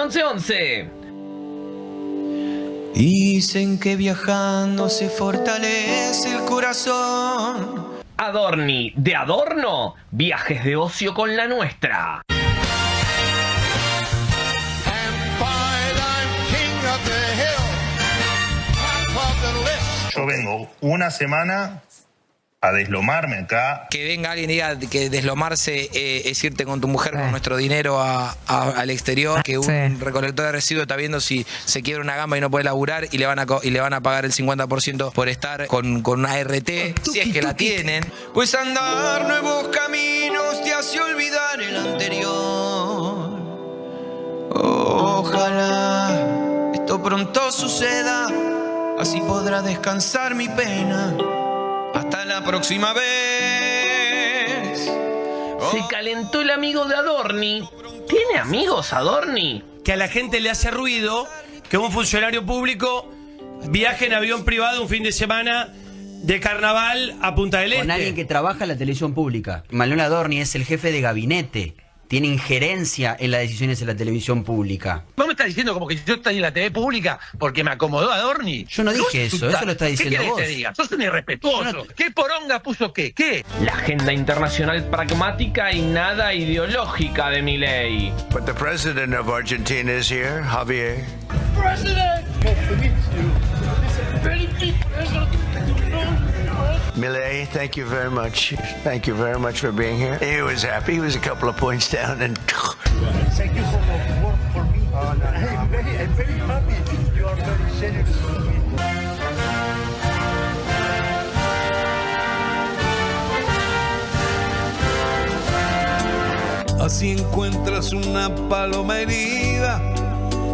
11:11. Dicen que viajando se fortalece el corazón. Adorni, de Adorno, viajes de ocio con la nuestra. Yo vengo una semana a deslomarme acá. Que venga alguien y diga que deslomarse es irte con tu mujer con nuestro dinero al exterior, que un recolector de residuos está viendo si se quiebra una gamba y no puede laburar y le van a pagar el 50% por estar con una RT, si es que la tienen. Pues andar nuevos caminos te hace olvidar el anterior. Ojalá esto pronto suceda, así podrá descansar mi pena. Hasta la próxima vez. Se calentó el amigo de Adorni. ¿Tiene amigos Adorni? Que a la gente le hace ruido que un funcionario público viaje en avión privado un fin de semana de carnaval a Punta del Este. Con alguien que trabaja en la televisión pública. Manuel Adorni es el jefe de gabinete. Tiene injerencia en las decisiones de la televisión pública. ¿Vos me estás diciendo como que yo estoy en la TV pública porque me acomodó Adorni? Yo no dije eso lo estás diciendo vos. ¿Qué querés que te diga? Sos un irrespetuoso. ¿Qué poronga puso qué? ¿Qué? La agenda internacional pragmática y nada ideológica de Milei. But the president of Argentina is here, Javier. President! Milei, thank you very much. Thank you very much for being here. He was happy. He was a couple of points down and... Thank you for the work for me. I'm very happy. You are very generous to me. Así encuentras una paloma herida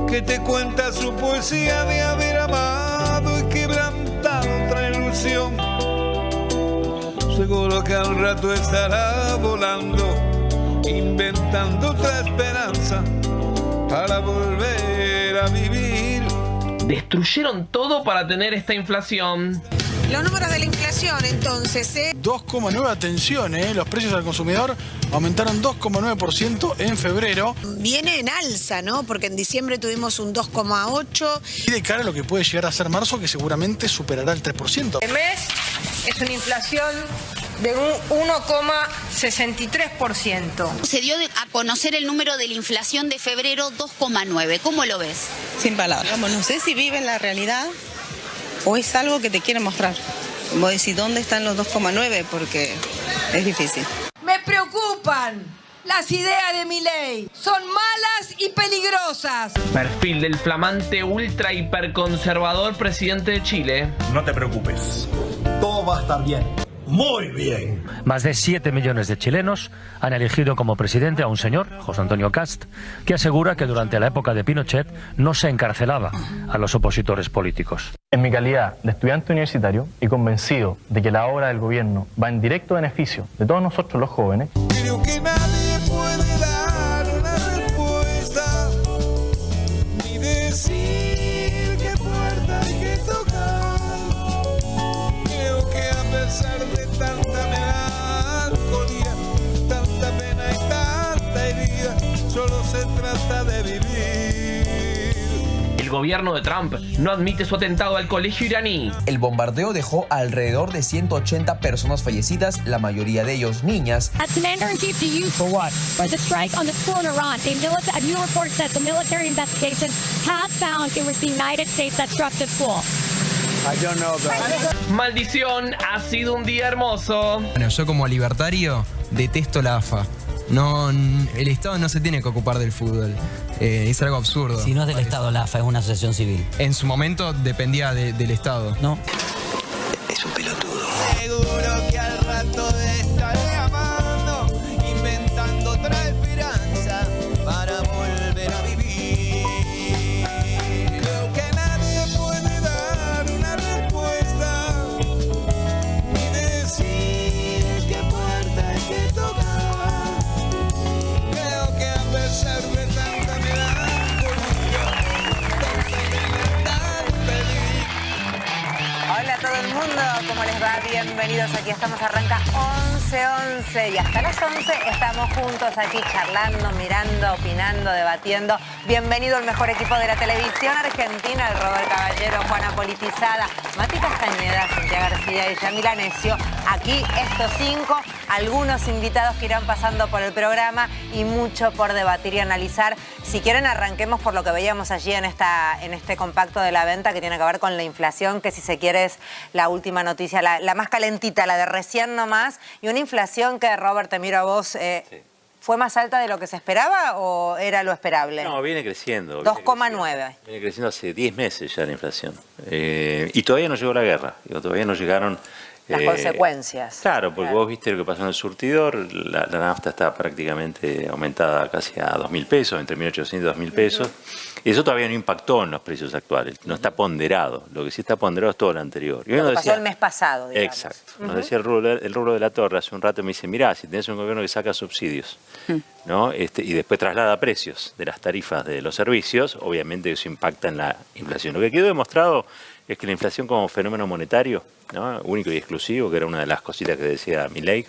que te cuenta su poesía de haber amado y quebrantado otra ilusión. Seguro que al rato estará volando, inventando otra esperanza para volver a vivir. Destruyeron todo para tener esta inflación. Los números de la inflación, entonces, 2,9, atención, los precios al consumidor aumentaron 2,9% en febrero. Viene en alza, ¿no? Porque en diciembre tuvimos un 2,8. Y de cara a lo que puede llegar a ser marzo, que seguramente superará el 3%. El mes es una inflación de un 1,63%. Se dio a conocer el número de la inflación de febrero, 2,9. ¿Cómo lo ves? Sin palabras. No sé si vive en la realidad o es algo que te quiere mostrar. Vos decís, ¿dónde están los 2,9? Porque es difícil. Me preocupan las ideas de Milei. Son malas y peligrosas. Perfil del flamante ultra hiperconservador presidente de Chile. No te preocupes. Todo va a estar bien. Muy bien. Más de 7 millones de chilenos han elegido como presidente a un señor, José Antonio Kast, que asegura que durante la época de Pinochet no se encarcelaba a los opositores políticos. En mi calidad de estudiante universitario y convencido de que la obra del gobierno va en directo beneficio de todos nosotros los jóvenes, creo que nadie puede dar una respuesta ni decir qué puerta hay que tocar. Creo que a pesar de tanta melancolía, tanta pena y tanta herida, solo se trata de vivir. El gobierno de Trump no admite su atentado al colegio iraní. El bombardeo dejó alrededor de 180 personas fallecidas, la mayoría de ellos niñas. A commander-in-chief to you for what? For the strike on the school in Iran. A new report says the military investigation has found it was the United States that struck the school. I don't know about Maldición, ha sido un día hermoso. Bueno, yo como libertario detesto la AFA. No, el Estado no se tiene que ocupar del fútbol. Es algo absurdo. Si no es del Estado, la AFA es una asociación civil. En su momento dependía del Estado. No. Es un pelotudo. Seguro que al rato estaré amando, inventando otra esperanza para volver a vivir. Creo que nadie puede dar una respuesta ni decir qué puerta hay que tocar. Creo que a pesar de tanta melancolía, tanta herida. Hola a todo el mundo, ¿cómo les va? Bienvenidos, aquí estamos, arranca 11:11 y hasta las 11 estamos juntos aquí charlando, mirando, opinando, debatiendo Bienvenido al mejor equipo de la televisión argentina, el Robert Caballero, Juana Politizada, Mati Castañeda, Cintia García y Yamila Necio. Aquí estos 5, algunos invitados que irán pasando por el programa y mucho por debatir y analizar. Si quieren, arranquemos por lo que veíamos allí en este compacto de la venta que tiene que ver con la inflación, que si se quiere es la última noticia, la más calentita, la de recién nomás, y una inflación que, Robert, te miro a vos, sí. ¿Fue más alta de lo que se esperaba o era lo esperable? No, viene creciendo. 2,9. Viene creciendo hace 10 meses ya la inflación. Y todavía no llegó la guerra. Todavía no llegaron... Las consecuencias. Claro, porque vos viste lo que pasó en el surtidor. La nafta está prácticamente aumentada casi a 2.000 pesos, entre 1.800 y 2.000 pesos. Y eso todavía no impactó en los precios actuales. No está ponderado. Lo que sí está ponderado es todo lo anterior. Y lo que pasó el mes pasado, digamos. Exacto. Nos decía el rubro de la Torre hace un rato, me dice, mirá, si tenés un gobierno que saca subsidios, ¿no? Y después traslada precios de las tarifas de los servicios, obviamente eso impacta en la inflación. Lo que quedó demostrado es que la inflación como fenómeno monetario, ¿no? Único y exclusivo, que era una de las cositas que decía Milei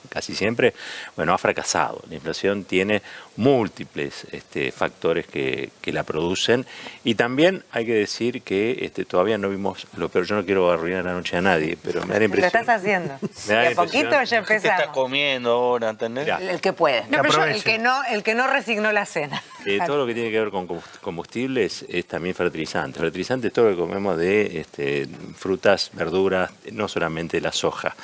casi siempre, bueno, ha fracasado. La inflación tiene múltiples factores que la producen, y también hay que decir que todavía no vimos lo peor. Yo no quiero arruinar la noche a nadie, pero me da la impresión... Lo estás haciendo. Me da y a poquito ya empezamos. ¿Qué estás comiendo ahora? ¿Entendés? El que puede. No, pero el que no resignó la cena. Todo lo que tiene que ver con combustibles es también fertilizante. Fertilizante es todo lo que comemos de frutas, verduras, no solamente la soja.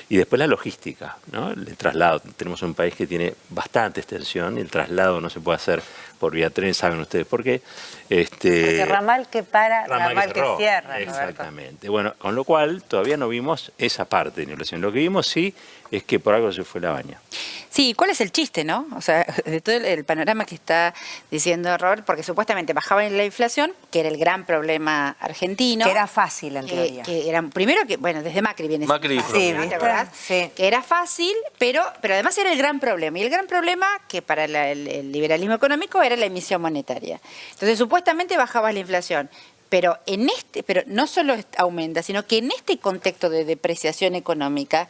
Y después la logística, ¿no? El traslado. Tenemos un país que tiene bastante extensión y el traslado no se puede hacer por vía tren, saben ustedes por qué. Porque ramal que para, ramal que cierra. Exactamente. Bueno, con lo cual todavía no vimos esa parte de la inflación. Lo que vimos sí es que por algo se fue la baña. Sí, ¿cuál es el chiste, no? O sea, de todo el panorama que está diciendo Robert, porque supuestamente bajaba la inflación, que era el gran problema argentino. Que era fácil, en teoría. Que era, primero que, bueno, desde Macri viene Macri, sí, ¿no? ¿Te acordás? Sí. Que era fácil, pero además era el gran problema. Y el gran problema, que para el liberalismo económico, era la emisión monetaria. Entonces, supuestamente bajaba la inflación. Pero no solo aumenta, sino que en este contexto de depreciación económica,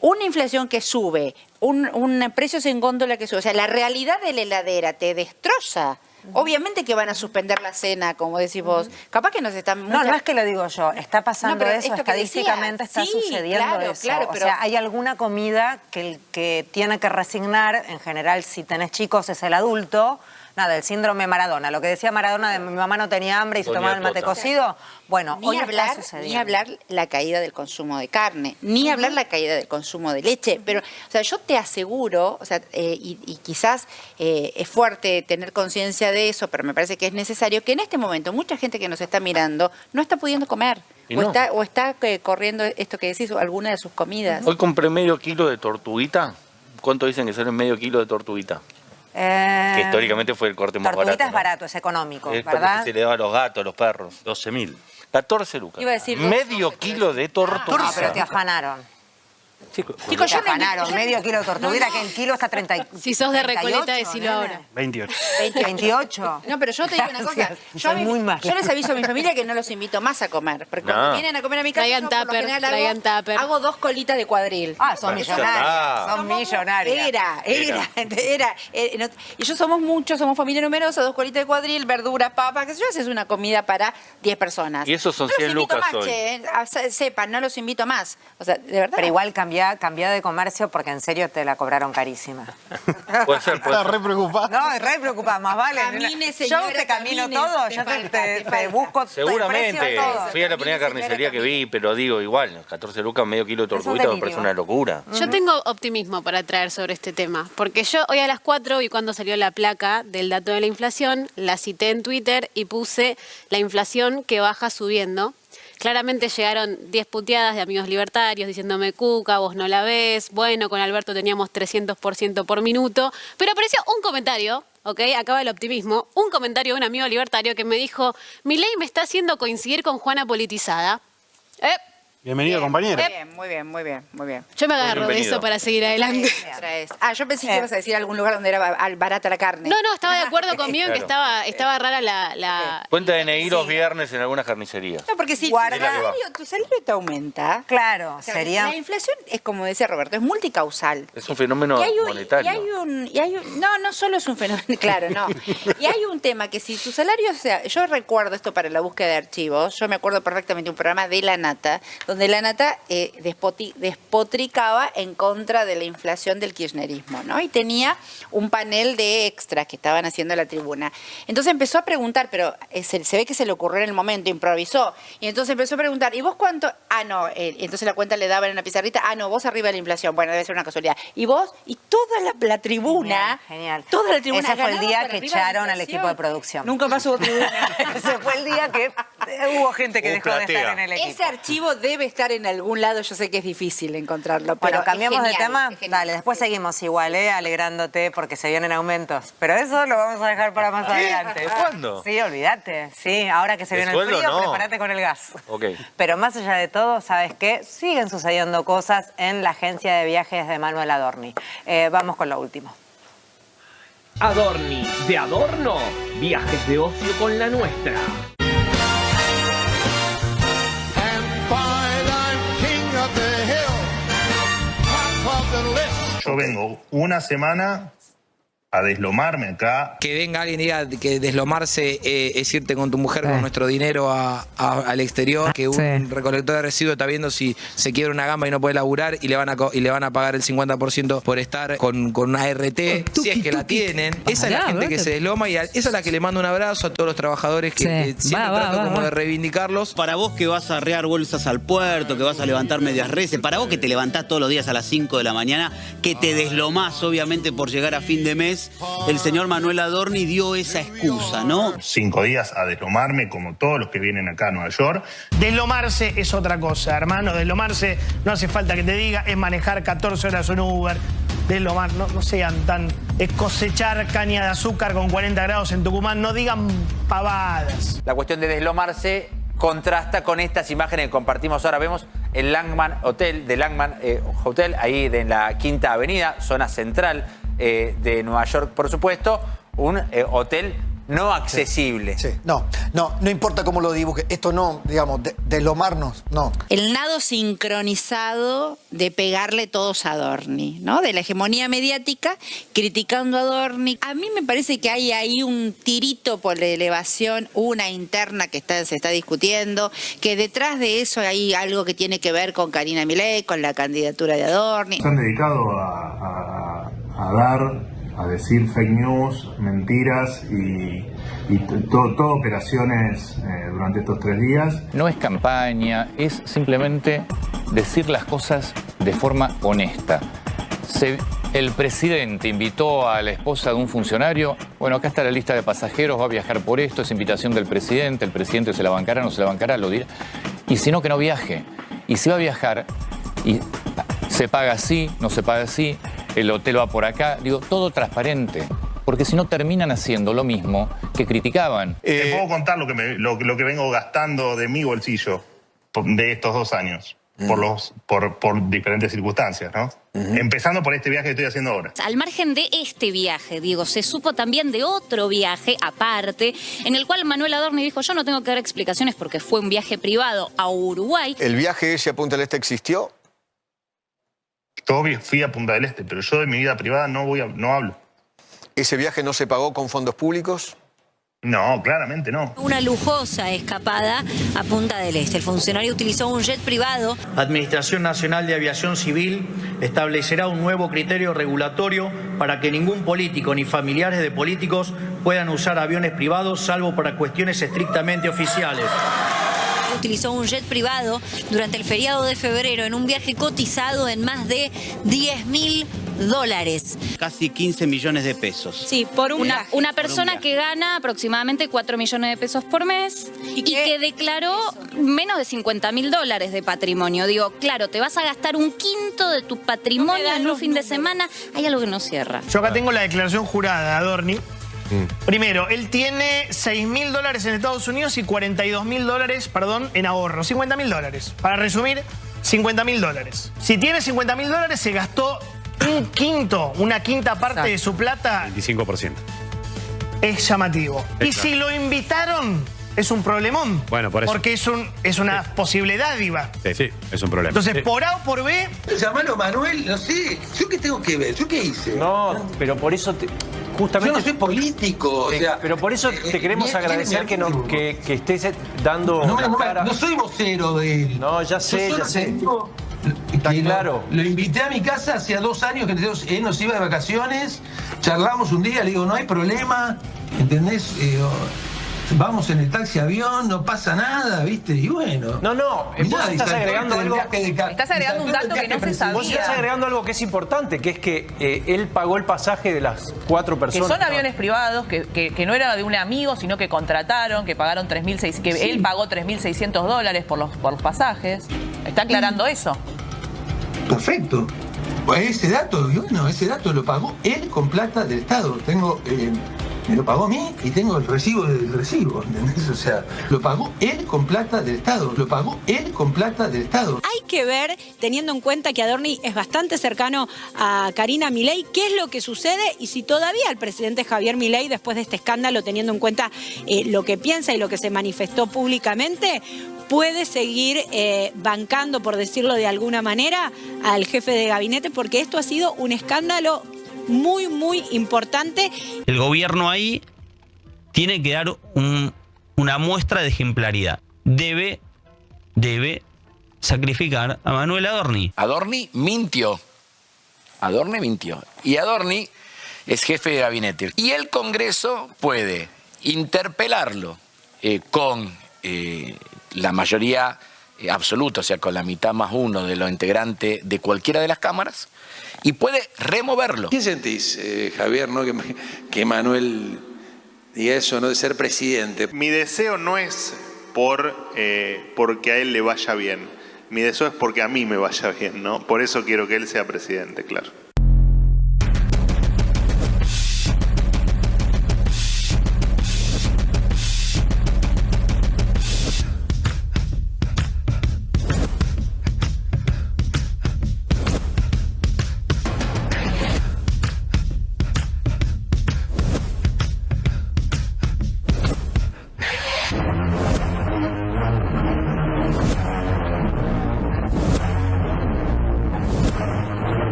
una inflación que sube, un precios en góndola que sube, o sea, la realidad de la heladera te destroza. Obviamente que van a suspender la cena, como decís vos. Capaz que nos están... No es que lo digo yo. Está pasando eso. Estadísticamente está sucediendo eso. Claro, pero... O sea, hay alguna comida que el que tiene que resignar, en general, si tenés chicos, es el adulto. Nada, el síndrome Maradona. Lo que decía Maradona de mi mamá no tenía hambre y se tomaba el mate cocido. Bueno, hoy está sucediendo. Ni hablar la caída del consumo de carne, ni hablar la caída del consumo de leche. Pero, o sea, yo te aseguro, o sea, y quizás es fuerte tener conciencia de eso, pero me parece que es necesario que en este momento mucha gente que nos está mirando no está pudiendo comer. O está corriendo esto que decís, alguna de sus comidas. Hoy compré medio kilo de tortuguita. ¿Cuánto dicen que sale medio kilo de tortuguita? Que históricamente fue el corte más barato. Tortuguita es barato, es económico, es ¿verdad? Se le daba a los gatos, a los perros. 12.000. 14 lucas. Iba a decir medio kilo de tortuguita. No, pero te afanaron. Chicos, te afanaron, medio kilo de tortuguita, que el kilo está 30. Si sos de Recoleta, decilo ahora. 28. 28. No, pero yo te digo una cosa. Yo les aviso a mi familia que no los invito más a comer. Porque cuando vienen a comer a mi casa, yo por lo general hago 2 colitas de cuadril. Son millonarios. Son millonarios. Era. Y yo somos muchos, somos familia numerosa, 2 colitas de cuadril, verduras, papas, que sé yo, haces una comida para 10 personas. Y esos son 100 lucas hoy. Sepan, no los invito más. O sea, de verdad. Pero igual cambia de comercio porque en serio te la cobraron carísima. Puede ser. Está re preocupada. No, es re preocupada, más vale. Camine, señora, yo te camino todo, yo te busco seguramente. El precio, todo. Fui a la primera carnicería que vi, pero digo, igual, 14 lucas, medio kilo de tortuguita me parece una locura. Yo tengo optimismo para traer sobre este tema, porque yo hoy a las 4 y cuando salió la placa del dato de la inflación, la cité en Twitter y puse la inflación que baja subiendo. Claramente llegaron 10 puteadas de amigos libertarios diciéndome, Cuca, vos no la ves, bueno, con Alberto teníamos 300% por minuto, pero apareció un comentario, ¿ok? Acaba el optimismo, un comentario de un amigo libertario que me dijo, Milei me está haciendo coincidir con Juana Politizada. Bienvenido, compañero. Muy bien, muy bien, muy bien. Yo me agarro de eso para seguir adelante. Yo pensé que ibas a decir algún lugar donde era barata la carne. No, estaba de acuerdo conmigo en que Claro. estaba rara la... Cuenta de DNI los viernes en algunas carnicerías. No, porque si tu salario te aumenta. Claro, o sea, sería... La inflación es, como decía Roberto, es multicausal. Es un fenómeno monetario. No solo es un fenómeno, claro, no. Y hay un tema que si tu salario, o sea, yo recuerdo esto para la búsqueda de archivos, yo me acuerdo perfectamente un programa de La Nata, donde La Nata despotricaba en contra de la inflación del kirchnerismo, ¿no? Y tenía un panel de extras que estaban haciendo la tribuna. Entonces empezó a preguntar, pero se ve que se le ocurrió en el momento, improvisó. Y entonces empezó a preguntar, ¿y vos cuánto? Entonces la cuenta le daban en una pizarrita, vos arriba de la inflación. Bueno, debe ser una casualidad. ¿Y vos? Y toda la tribuna, Genial. toda la tribuna. Ese fue el ganaba día por que arriba de la echaron al inflación. equipo de producción. Nunca más hubo tribuna. Ese fue el día que hubo gente que dejó de estar en el equipo. Ese archivo debe estar en algún lado, yo sé que es difícil encontrarlo. Pero Bueno, cambiamos de es tema. genial. Dale, después seguimos igual, alegrándote porque se vienen aumentos. Pero eso lo vamos a dejar para más adelante. ¿Cuándo? Sí, olvídate. Sí, ahora que se ¿El viene el sueldo? frío, No. prepárate con el gas. Ok. Pero más allá de todo, ¿sabes qué? Siguen sucediendo cosas en la agencia de viajes de Manuel Adorni. Vamos con lo último. Adorni, de adorno, viajes de ocio con la nuestra. Yo vengo una semana a deslomarme acá. Que venga alguien y diga que deslomarse es irte con tu mujer con nuestro dinero al exterior, que un recolector de residuos está viendo si se quiebra una gamba y no puede laburar y le van a pagar el 50% por estar con una RT, si es que la tienen. Esa es la gente que se desloma y esa es la que le mando un abrazo a todos los trabajadores que siempre trato como de reivindicarlos. Para vos que vas a arrear bolsas al puerto, que vas a levantar medias reses, para vos que te levantás todos los días a las 5 de la mañana, que te deslomás obviamente por llegar a fin de mes, el señor Manuel Adorni dio esa excusa, ¿no? 5 días a deslomarme como todos los que vienen acá a Nueva York. Deslomarse es otra cosa, hermano. Deslomarse no hace falta que te diga, es manejar 14 horas en Uber. Deslomar, no sean tan... Es cosechar caña de azúcar con 40 grados en Tucumán, no digan pavadas. La cuestión de deslomarse contrasta con estas imágenes que compartimos ahora. Vemos el Langman Hotel, de Langman Hotel, ahí en la Quinta Avenida, zona central de Nueva York, por supuesto, un hotel no accesible. Sí. No importa cómo lo dibuje, esto no, digamos, deslomarnos, no. El nado sincronizado de pegarle todos a Adorni, ¿no? De la hegemonía mediática, criticando a Adorni. A mí me parece que hay ahí un tirito por la elevación, una interna que se está discutiendo, que detrás de eso hay algo que tiene que ver con Karina Milei, con la candidatura de Adorni. Se han dedicado a decir fake news, mentiras y todo operaciones durante estos 3 días. No es campaña, es simplemente decir las cosas de forma honesta. El presidente invitó a la esposa de un funcionario, bueno, acá está la lista de pasajeros, va a viajar por esto, es invitación del presidente, el presidente se la bancará, no se la bancará, lo dirá. Y si no, que no viaje. Y si va a viajar, y se paga así, no se paga así, el hotel va por acá, digo, todo transparente. Porque si no terminan haciendo lo mismo que criticaban. Te puedo contar lo que vengo gastando de mi bolsillo de estos 2 años. Por diferentes circunstancias, ¿no? Empezando por este viaje que estoy haciendo ahora. Al margen de este viaje, digo, se supo también de otro viaje aparte, en el cual Manuel Adorni dijo, yo no tengo que dar explicaciones porque fue un viaje privado a Uruguay. ¿El viaje ese a Punta del Este existió? Yo fui a Punta del Este, pero yo de mi vida privada no hablo. ¿Ese viaje no se pagó con fondos públicos? No, claramente no. Una lujosa escapada a Punta del Este. El funcionario utilizó un jet privado. Administración Nacional de Aviación Civil establecerá un nuevo criterio regulatorio para que ningún político ni familiares de políticos puedan usar aviones privados salvo para cuestiones estrictamente oficiales. Utilizó un jet privado durante el feriado de febrero en un viaje cotizado en más de $10.000. Casi 15 millones de pesos. Sí, por una persona que gana aproximadamente 4 millones de pesos por mes y que declaró menos de $50.000 de patrimonio. Digo, claro, te vas a gastar un quinto de tu patrimonio en un fin de semana. Hay algo que no cierra. Yo acá tengo la declaración jurada de Adorni, Primero, él tiene $6.000 en Estados Unidos y $42.000, perdón, en ahorro. $50.000. Para resumir, $50.000. Si tiene $50.000, se gastó una quinta parte de su plata. 25%. Es llamativo. Y Exacto. si lo invitaron, es un problemón. Bueno, por eso. Porque es una posible dádiva. Sí, es un problema. Entonces, Sí. por A o por B... Llamalo Manuel, no sé. ¿Yo qué tengo que ver? ¿Yo qué hice? No, pero por eso justamente... Yo no soy político, o sea... pero por eso te queremos agradecer que estés dando... No soy vocero de él. No, ya sé, Yo ya solo sé. te digo que lo invité a mi casa hacía 2 años que él nos iba de vacaciones, charlamos un día, le digo, no hay problema, ¿entendés? Vamos en el taxi avión, no pasa nada, ¿viste? Y bueno. No, vos estás agregando algo... Estás agregando un dato que no se sabía. Vos estás agregando algo que es importante, que es que él pagó el pasaje de las 4 Que personas. son aviones privados, que no era de un amigo, sino que contrataron, que pagaron $3.600, que él pagó $3.600 por los pasajes. Está aclarando eso. Perfecto. Pues ese dato, y bueno, ese dato lo pagó él con plata del Estado. Me lo pagó a mí y tengo el recibo del recibo, ¿entendés? O sea, lo pagó él con plata del Estado. Lo pagó él con plata del Estado. Hay que ver, teniendo en cuenta que Adorni es bastante cercano a Karina Milei, qué es lo que sucede y si todavía el presidente Javier Milei, después de este escándalo, teniendo en cuenta lo que piensa y lo que se manifestó públicamente, puede seguir bancando, por decirlo de alguna manera, al jefe de gabinete, porque esto ha sido un escándalo muy, muy importante. El gobierno ahí tiene que dar una muestra de ejemplaridad. Debe sacrificar a Manuel Adorni. Adorni mintió. Adorni mintió. Y Adorni es jefe de gabinete. Y el Congreso puede interpelarlo con la mayoría absoluta, o sea, con la mitad más uno de los integrantes de cualquiera de las cámaras, y puede removerlo. ¿Qué sentís, Javier, no? Que Manuel diga eso, ¿no? De ser presidente. Mi deseo no es porque a él le vaya bien. Mi deseo es porque a mí me vaya bien, ¿no? Por eso quiero que él sea presidente, claro.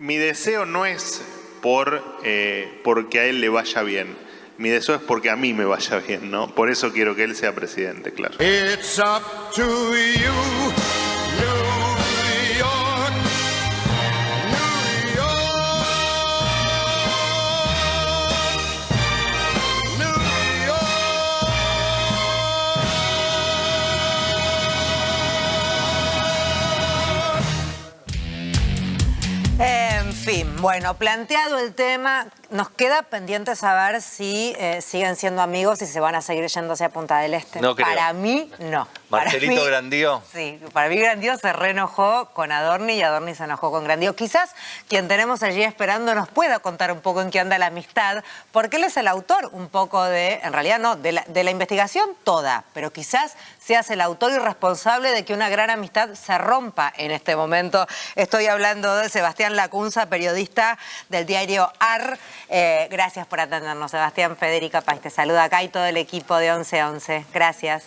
Mi deseo no es porque a él le vaya bien. Mi deseo es porque a mí me vaya bien, ¿no? Por eso quiero que él sea presidente, claro. It's up to you, New York, New York, New York. En fin, bueno, planteado el tema, nos queda pendiente saber si siguen siendo amigos y se van a seguir yéndose a Punta del Este. No creo. Para mí, no. Marcelito Para mí, Grandío. Sí, para mí Grandío se reenojó con Adorni y Adorni se enojó con Grandío. Quizás quien tenemos allí esperando nos pueda contar un poco en qué anda la amistad, porque él es el autor un poco en realidad no, de la investigación toda, pero quizás seas el autor y responsable de que una gran amistad se rompa en este momento. Estoy hablando de Sebastián Lacunza, periodista del diario AR. Gracias por atendernos, Sebastián. Federica País te saluda acá y todo el equipo de 11-11. Gracias.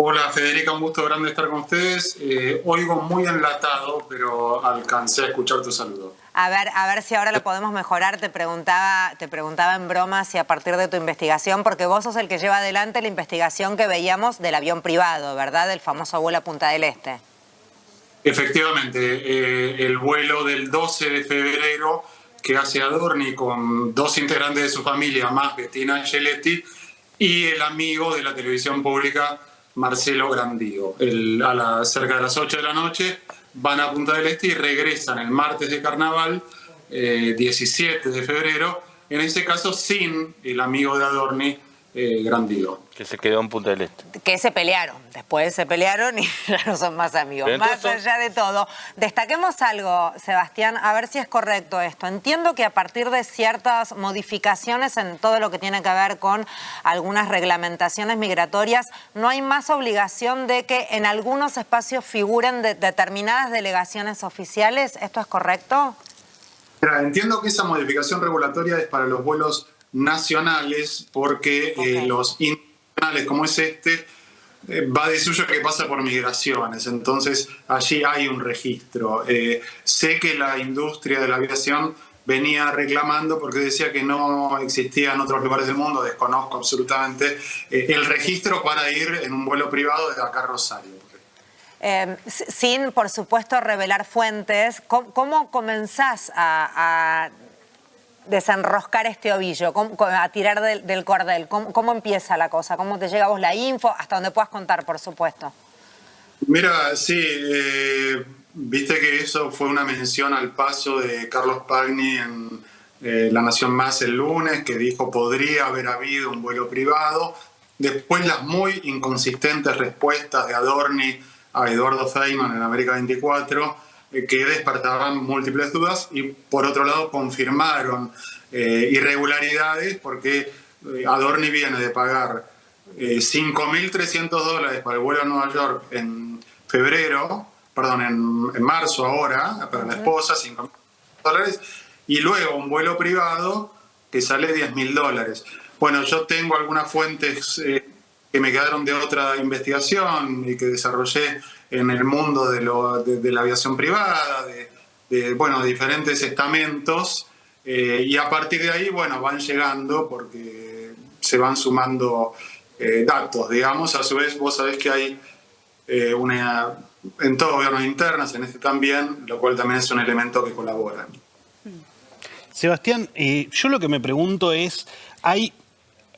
Hola Federica, un gusto grande estar con ustedes. Oigo muy enlatado, pero alcancé a escuchar tu saludo. A ver si ahora lo podemos mejorar. Te preguntaba en broma si a partir de tu investigación, porque vos sos el que lleva adelante la investigación que veíamos del avión privado, ¿verdad? Del famoso vuelo a Punta del Este. Efectivamente, el vuelo del 12 de febrero que hace Adorni con 2 integrantes de su familia, más Bettina Angeletti, y el amigo de la televisión pública, Marcelo Grandío. Cerca de las 8 de la noche van a Punta del Este y regresan el martes de carnaval, 17 de febrero, en ese caso sin el amigo de Adorni, Grandío. Que se quedó en Punta del Este. Que se pelearon, después se pelearon y ya no son más amigos. Pero Más entonces allá de todo, destaquemos algo, Sebastián, a ver si es correcto esto. Entiendo que a partir de ciertas modificaciones en todo lo que tiene que ver con algunas reglamentaciones migratorias, no hay más obligación de que en algunos espacios figuren determinadas delegaciones oficiales. ¿Esto es correcto? Mira, entiendo que esa modificación regulatoria es para los vuelos nacionales, porque los internacionales, como es este, va de suyo que pasa por migraciones, entonces allí hay un registro. Sé que la industria de la aviación venía reclamando porque decía que no existía en otros lugares del mundo, desconozco absolutamente, el registro para ir en un vuelo privado de acá a Rosario. Sin, por supuesto, revelar fuentes, ¿cómo comenzás a desenroscar este ovillo, a tirar del cordel? ¿Cómo empieza la cosa? ¿Cómo te llega a vos la info? Hasta donde puedas contar, por supuesto. Mira, sí, viste que eso fue una mención al paso de Carlos Pagni en La Nación Más el lunes, que dijo podría haber habido un vuelo privado. Después las muy inconsistentes respuestas de Adorni a Eduardo Feynman en América 24, que despertaban múltiples dudas y por otro lado confirmaron irregularidades, porque Adorni viene de pagar $5.300 para el vuelo a Nueva York en marzo ahora, para la esposa, $5.000, y luego un vuelo privado que sale $10.000. Bueno, yo tengo algunas fuentes que me quedaron de otra investigación y que desarrollé en el mundo de la aviación privada, de diferentes estamentos, y a partir de ahí, van llegando porque se van sumando datos, digamos. A su vez, vos sabés que hay en todo gobierno internas, en este también, lo cual también es un elemento que colabora. Sebastián, yo lo que me pregunto es,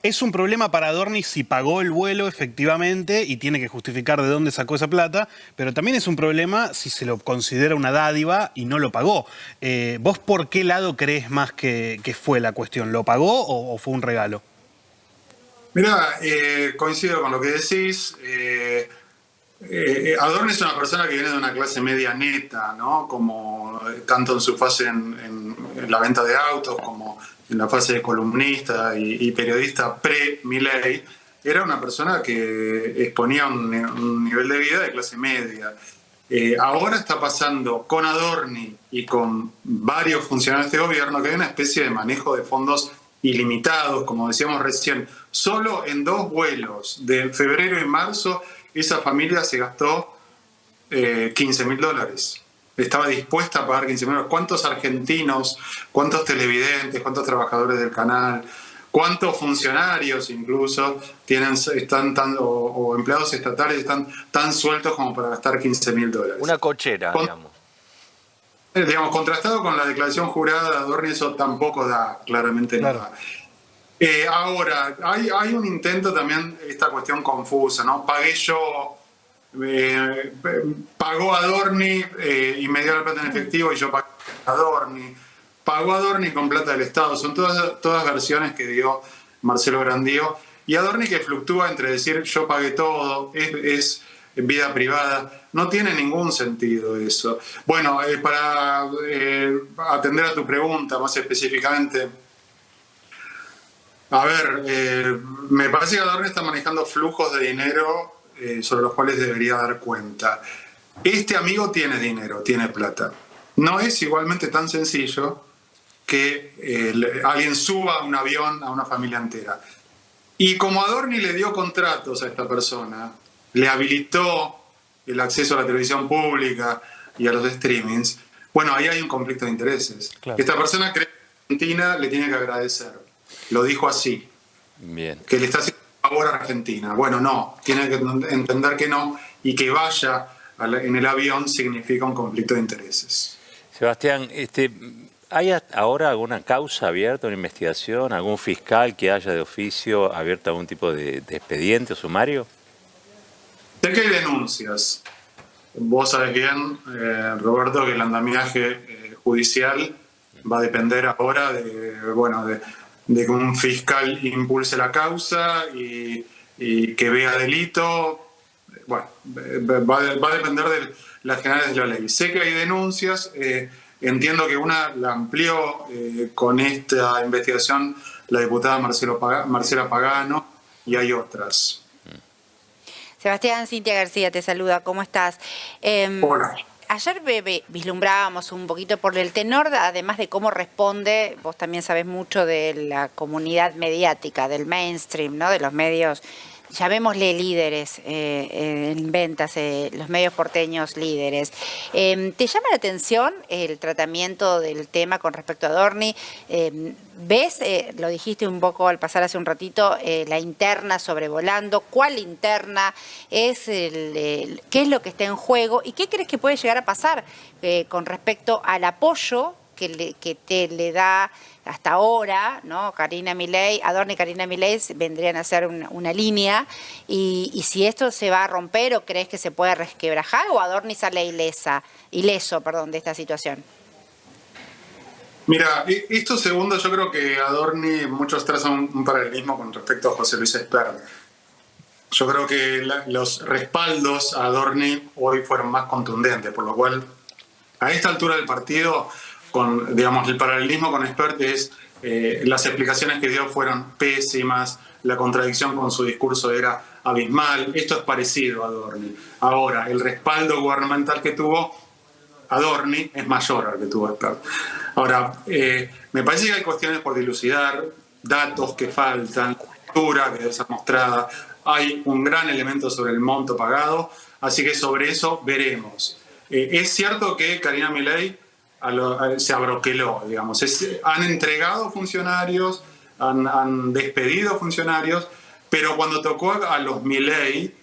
¿es un problema para Adorni si pagó el vuelo efectivamente y tiene que justificar de dónde sacó esa plata? Pero también es un problema si se lo considera una dádiva y no lo pagó. ¿Vos por qué lado crees más que fue la cuestión? ¿Lo pagó o fue un regalo? Mira, coincido con lo que decís. Adorni es una persona que viene de una clase media neta, ¿no? Como tanto en su fase en la venta de autos como en la fase de columnista y periodista pre-Milei. Era una persona que exponía un nivel de vida de clase media. Ahora está pasando con Adorni y con varios funcionarios de gobierno que hay una especie de manejo de fondos ilimitados, como decíamos recién. Solo en 2 vuelos de febrero y marzo esa familia se gastó $15.000. Estaba dispuesta a pagar $15.000. ¿Cuántos argentinos, cuántos televidentes, cuántos trabajadores del canal, cuántos funcionarios incluso o empleados estatales están tan sueltos como para gastar $15.000? Una cochera, digamos. Contrastado con la declaración jurada de Adorni, eso tampoco da claramente nada. Ahora, hay un intento también, esta cuestión confusa, ¿no? Pagué yo, pagó Adorni y me dio la plata en efectivo y yo pagué a Adorni. Pagó Adorni con plata del Estado. Son todas versiones que dio Marcelo Grandío. Y Adorni, que fluctúa entre decir yo pagué todo, es vida privada. No tiene ningún sentido eso. Bueno, para atender a tu pregunta más específicamente, a ver, me parece que Adorni está manejando flujos de dinero sobre los cuales debería dar cuenta. Este amigo tiene dinero, tiene plata. No es igualmente tan sencillo que alguien suba a un avión a una familia entera. Y como Adorni le dio contratos a esta persona, le habilitó el acceso a la televisión pública y a los streamings, bueno, ahí hay un conflicto de intereses. Claro. Esta persona cree que Argentina le tiene que agradecer. Lo dijo así. Bien. Que le está haciendo un favor a Argentina. Bueno, no, tiene que entender que no, y que vaya en el avión significa un conflicto de intereses. Sebastián, ¿hay ahora alguna causa abierta, una investigación, algún fiscal que haya de oficio abierto algún tipo de expediente o sumario? Sé que hay denuncias. Vos sabés bien, Roberto, que el andamiaje judicial va a depender ahora de de que un fiscal impulse la causa y que vea delito. Bueno, va a depender de las generales de la ley. Sé que hay denuncias, entiendo que una la amplió con esta investigación la diputada Marcela Pagano, y hay otras. Sebastián, Cintia García te saluda, ¿cómo estás? Hola. Ayer vislumbrábamos un poquito por el tenor, además de cómo responde, vos también sabés mucho de la comunidad mediática, del mainstream, ¿no? De los medios, llamémosle líderes en ventas, los medios porteños líderes. ¿Te llama la atención el tratamiento del tema con respecto a Adorni? ¿Ves, lo dijiste un poco al pasar hace un ratito, la interna sobrevolando? ¿Cuál interna es? ¿Qué es lo que está en juego? ¿Y qué crees que puede llegar a pasar con respecto al apoyo que te le da hasta ahora, ¿no? Karina Milei, Adorni y Karina Milei vendrían a ser una línea, y si esto se va a romper o crees que se puede resquebrajar, o Adorni sale ileso de esta situación. Mira, esto segundo, yo creo que Adorni, muchos trazan un paralelismo con respecto a José Luis Espert. Yo creo que los respaldos a Adorni hoy fueron más contundentes, por lo cual a esta altura del partido, el paralelismo con Espert es las explicaciones que dio fueron pésimas, la contradicción con su discurso era abismal. Esto es parecido a Adorni. Ahora, el respaldo gubernamental que tuvo Adorni es mayor al que tuvo Espert. Ahora, me parece que hay cuestiones por dilucidar, datos que faltan, cultura que debe ser mostrada. Hay un gran elemento sobre el monto pagado, así que sobre eso veremos. Es cierto que Karina Milei se abroqueló, digamos. Han entregado funcionarios, han despedido funcionarios, pero cuando tocó a los Milei,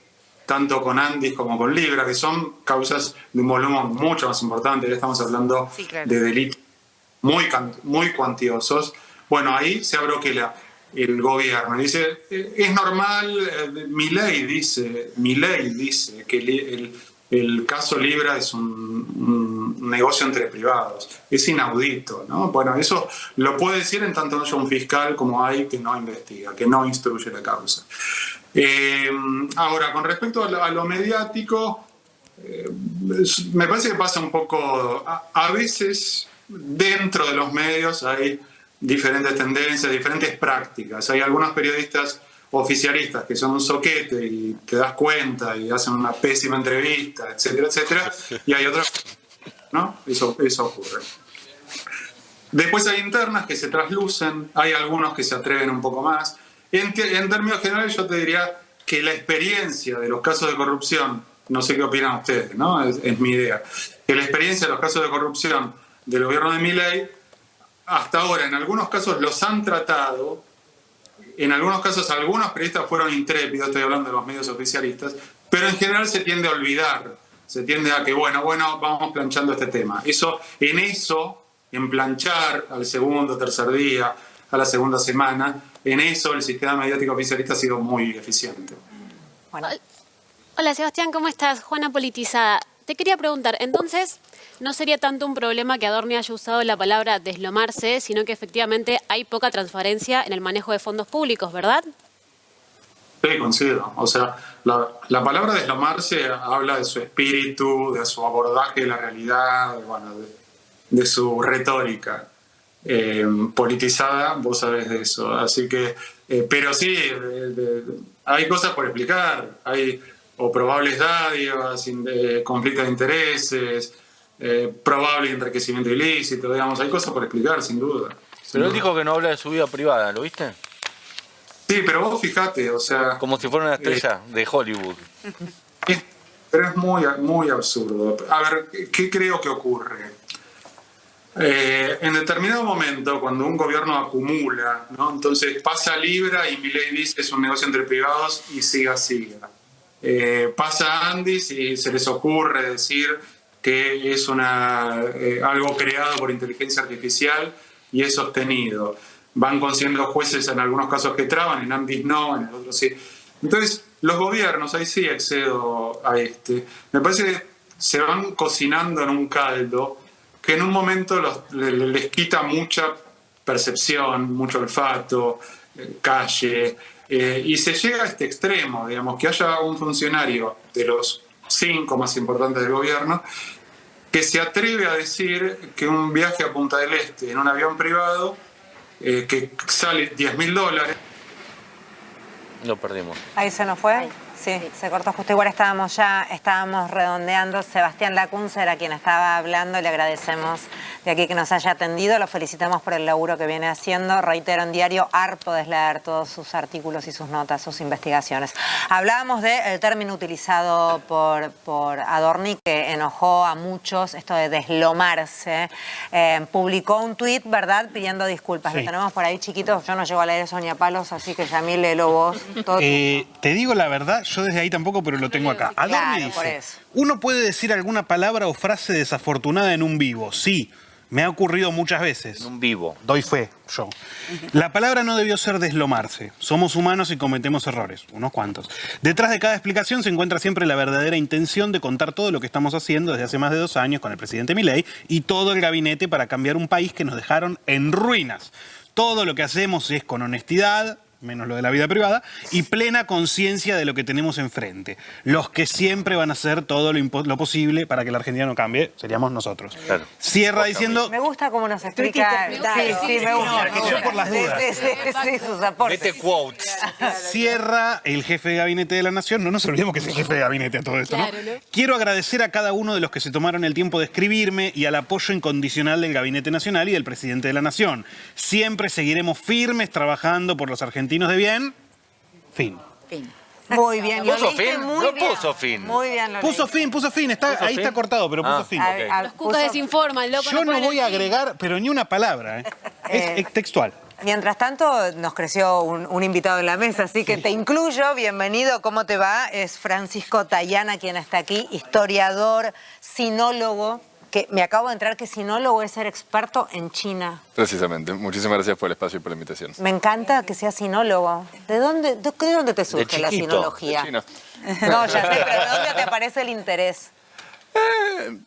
tanto con Andis como con Libra, que son causas de un volumen mucho más importante, ya estamos hablando de delitos muy cuantiosos, bueno, ahí se abroquela el gobierno. Dice, es normal, Milei dice que el caso Libra es un negocio entre privados. Es inaudito, ¿no? Bueno, eso lo puede decir en tanto no haya un fiscal como hay que no investiga, que no instruye la causa. Ahora, con respecto a lo mediático, me parece que pasa un poco, a veces dentro de los medios hay diferentes tendencias, diferentes prácticas. Hay algunos periodistas oficialistas que son un soquete y te das cuenta y hacen una pésima entrevista, etcétera, etcétera, y hay otros, ¿no? Eso ocurre. Después hay internas que se traslucen, hay algunos que se atreven un poco más. En términos generales yo te diría que la experiencia de los casos de corrupción, no sé qué opinan ustedes, ¿no? Es mi idea, que la experiencia de los casos de corrupción del gobierno de Milei, hasta ahora en algunos casos los han tratado. En algunos casos, algunos periodistas fueron intrépidos, estoy hablando de los medios oficialistas, pero en general se tiende a olvidar, se tiende a que, bueno, vamos planchando este tema. En planchar al segundo, tercer día, a la segunda semana, en eso el sistema mediático oficialista ha sido muy eficiente. Hola Sebastián, ¿cómo estás? Juana Politizada. Te quería preguntar, entonces, no sería tanto un problema que Adorni haya usado la palabra deslomarse, sino que efectivamente hay poca transparencia en el manejo de fondos públicos, ¿verdad? Sí, coincido. O sea, la palabra deslomarse habla de su espíritu, de su abordaje de la realidad, de su retórica politizada, vos sabés de eso. Así que, pero sí, hay cosas por explicar, hay probables dádivas, conflictos de intereses, probable enriquecimiento ilícito, digamos, hay cosas por explicar, sin duda. Pero él dijo que no habla de su vida privada, ¿lo viste? Sí, pero vos fijate, o sea... Como si fuera una estrella de Hollywood. Pero es muy absurdo. A ver, ¿qué creo que ocurre? En determinado momento, cuando un gobierno acumula, ¿no? Entonces pasa Libra y Milei dice es un negocio entre privados y siga. Pasa Andis y se les ocurre decir que es algo creado por inteligencia artificial y es sostenido. Van consiguiendo jueces en algunos casos que traban, en Andis no, en el otro sí. Entonces, los gobiernos, ahí sí accedo a me parece que se van cocinando en un caldo que en un momento les quita mucha percepción, mucho olfato, calle, y se llega a este extremo, digamos, que haya un funcionario de los 5 más importantes del gobierno que se atreve a decir que un viaje a Punta del Este en un avión privado que sale $10.000. Lo perdimos. Ahí se nos fue. Sí, se cortó justo. Igual estábamos redondeando. Sebastián Lacunza era quien estaba hablando. Le agradecemos de aquí que nos haya atendido. Lo felicitamos por el laburo que viene haciendo. Reitero, en Diario AR podés leer todos sus artículos y sus notas, sus investigaciones. Hablábamos del término utilizado por Adorni, que enojó a muchos, esto de deslomarse. Publicó un tuit, ¿verdad?, pidiendo disculpas. Sí. Lo tenemos por ahí chiquito. Yo no llego a leer eso ni a palos, así que Yamil, léelo vos. Todo Te digo la verdad, yo desde ahí tampoco, pero lo tengo acá. Adorni Claro, por dice, eso. uno puede decir alguna palabra o frase desafortunada en un vivo. Sí, me ha ocurrido muchas veces. Un vivo. Doy fe, yo. La palabra no debió ser deslomarse. Somos humanos y cometemos errores, unos cuantos. Detrás de cada explicación se encuentra siempre la verdadera intención de contar todo lo que estamos haciendo desde hace más de 2 años con el presidente Milei y todo el gabinete para cambiar un país que nos dejaron en ruinas. Todo lo que hacemos es con honestidad, menos lo de la vida privada, y plena conciencia de lo que tenemos enfrente. Los que siempre van a hacer todo lo posible para que la Argentina no cambie, seríamos nosotros. Claro. Cierra diciendo... Me gusta cómo nos explica. Sí, me gusta. Yo por las dudas. Sí, sus aportes. Mete quotes. Cierra el jefe de gabinete de la Nación. No nos olvidemos que es el jefe de gabinete a todo esto, ¿no? Claro, ¿no? Quiero agradecer a cada uno de los que se tomaron el tiempo de escribirme y al apoyo incondicional del Gabinete Nacional y del presidente de la Nación. Siempre seguiremos firmes trabajando por los argentinos de bien. Fin. Muy bien. lo ¿Puso leíste fin? muy No bien. puso fin. Muy bien. Lo Puso leíste. fin. ¿Puso Ahí fin? está cortado, pero puso fin. Los cucas desinforman, loco. Yo no ponen voy a el fin. agregar, pero ni una palabra. Es textual. Mientras tanto, nos creció un invitado en la mesa, así que te incluyo. Bienvenido, ¿cómo te va? Es Francisco Tayana quien está aquí, historiador, sinólogo, que me acabo de enterar que sinólogo es ser experto en China. Precisamente. Muchísimas gracias por el espacio y por la invitación. Me encanta que sea sinólogo. ¿De dónde te surge la sinología? De China. No, ya sé, pero ¿de dónde te aparece el interés?